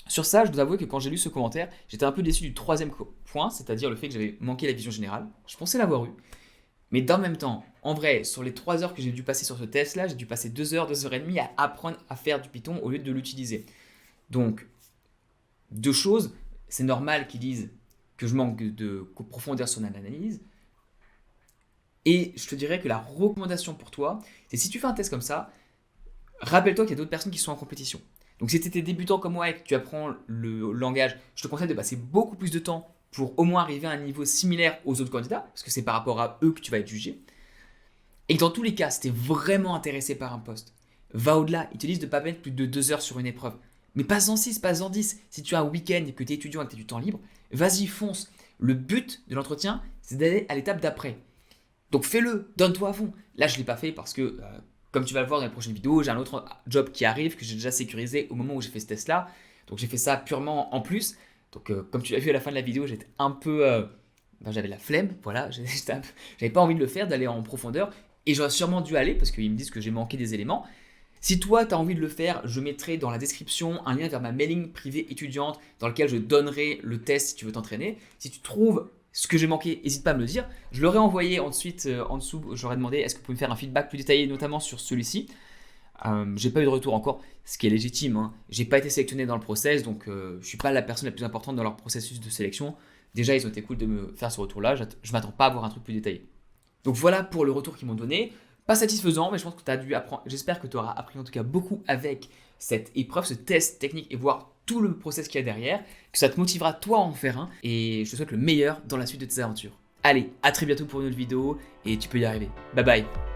Sur ça, je dois avouer que quand j'ai lu ce commentaire, j'étais un peu déçu du 3e point, c'est-à-dire le fait que j'avais manqué la vision générale. Je pensais l'avoir eu. Mais dans le même temps, en vrai, sur les 3 heures que j'ai dû passer sur ce test-là, j'ai dû passer 2 heures, 2 heures et demie à apprendre à faire du Python au lieu de l'utiliser. Donc, 2 choses, c'est normal qu'ils disent que je manque de profondeur sur l'analyse. Et je te dirais que la recommandation pour toi, c'est si tu fais un test comme ça, rappelle-toi qu'il y a d'autres personnes qui sont en compétition. Donc si tu étais débutant comme moi et que tu apprends le langage, je te conseille de passer beaucoup plus de temps pour au moins arriver à un niveau similaire aux autres candidats, parce que c'est par rapport à eux que tu vas être jugé. Et dans tous les cas, si tu es vraiment intéressé par un poste, va au-delà, ils te disent de ne pas mettre plus de 2 heures sur une épreuve. Mais pas en 6, pas en 10. Si tu as un week-end et que tu es étudiant et que tu as du temps libre, vas-y, fonce. Le but de l'entretien, c'est d'aller à l'étape d'après. Donc fais-le, donne-toi à fond. Là, je ne l'ai pas fait parce que, comme tu vas le voir dans les prochaines vidéos, j'ai un autre job qui arrive que j'ai déjà sécurisé au moment où j'ai fait ce test-là. Donc j'ai fait ça purement en plus. Donc comme tu l'as vu à la fin de la vidéo, j'étais un peu... j'avais la flemme, voilà. J'avais pas envie de le faire, d'aller en profondeur. Et j'aurais sûrement dû aller parce qu'ils me disent que j'ai manqué des éléments. Si toi, tu as envie de le faire, je mettrai dans la description un lien vers ma mailing privée étudiante dans lequel je donnerai le test si tu veux t'entraîner. Si tu trouves ce que j'ai manqué, n'hésite pas à me le dire. Je l'aurais envoyé ensuite en dessous. J'aurais demandé est-ce que vous pouvez me faire un feedback plus détaillé, notamment sur celui-ci. J'ai pas eu de retour encore, ce qui est légitime. Hein. J'ai pas été sélectionné dans le process, donc je suis pas la personne la plus importante dans leur processus de sélection. Déjà, ils ont été cool de me faire ce retour-là. Je m'attends pas à avoir un truc plus détaillé. Donc voilà pour le retour qu'ils m'ont donné. Pas satisfaisant, mais je pense que tu as dû apprendre. J'espère que tu auras appris en tout cas beaucoup avec cette épreuve, ce test technique et voir tout le process qu'il y a derrière, que ça te motivera toi à en faire un. Et je te souhaite le meilleur dans la suite de tes aventures. Allez, à très bientôt pour une autre vidéo et tu peux y arriver. Bye bye.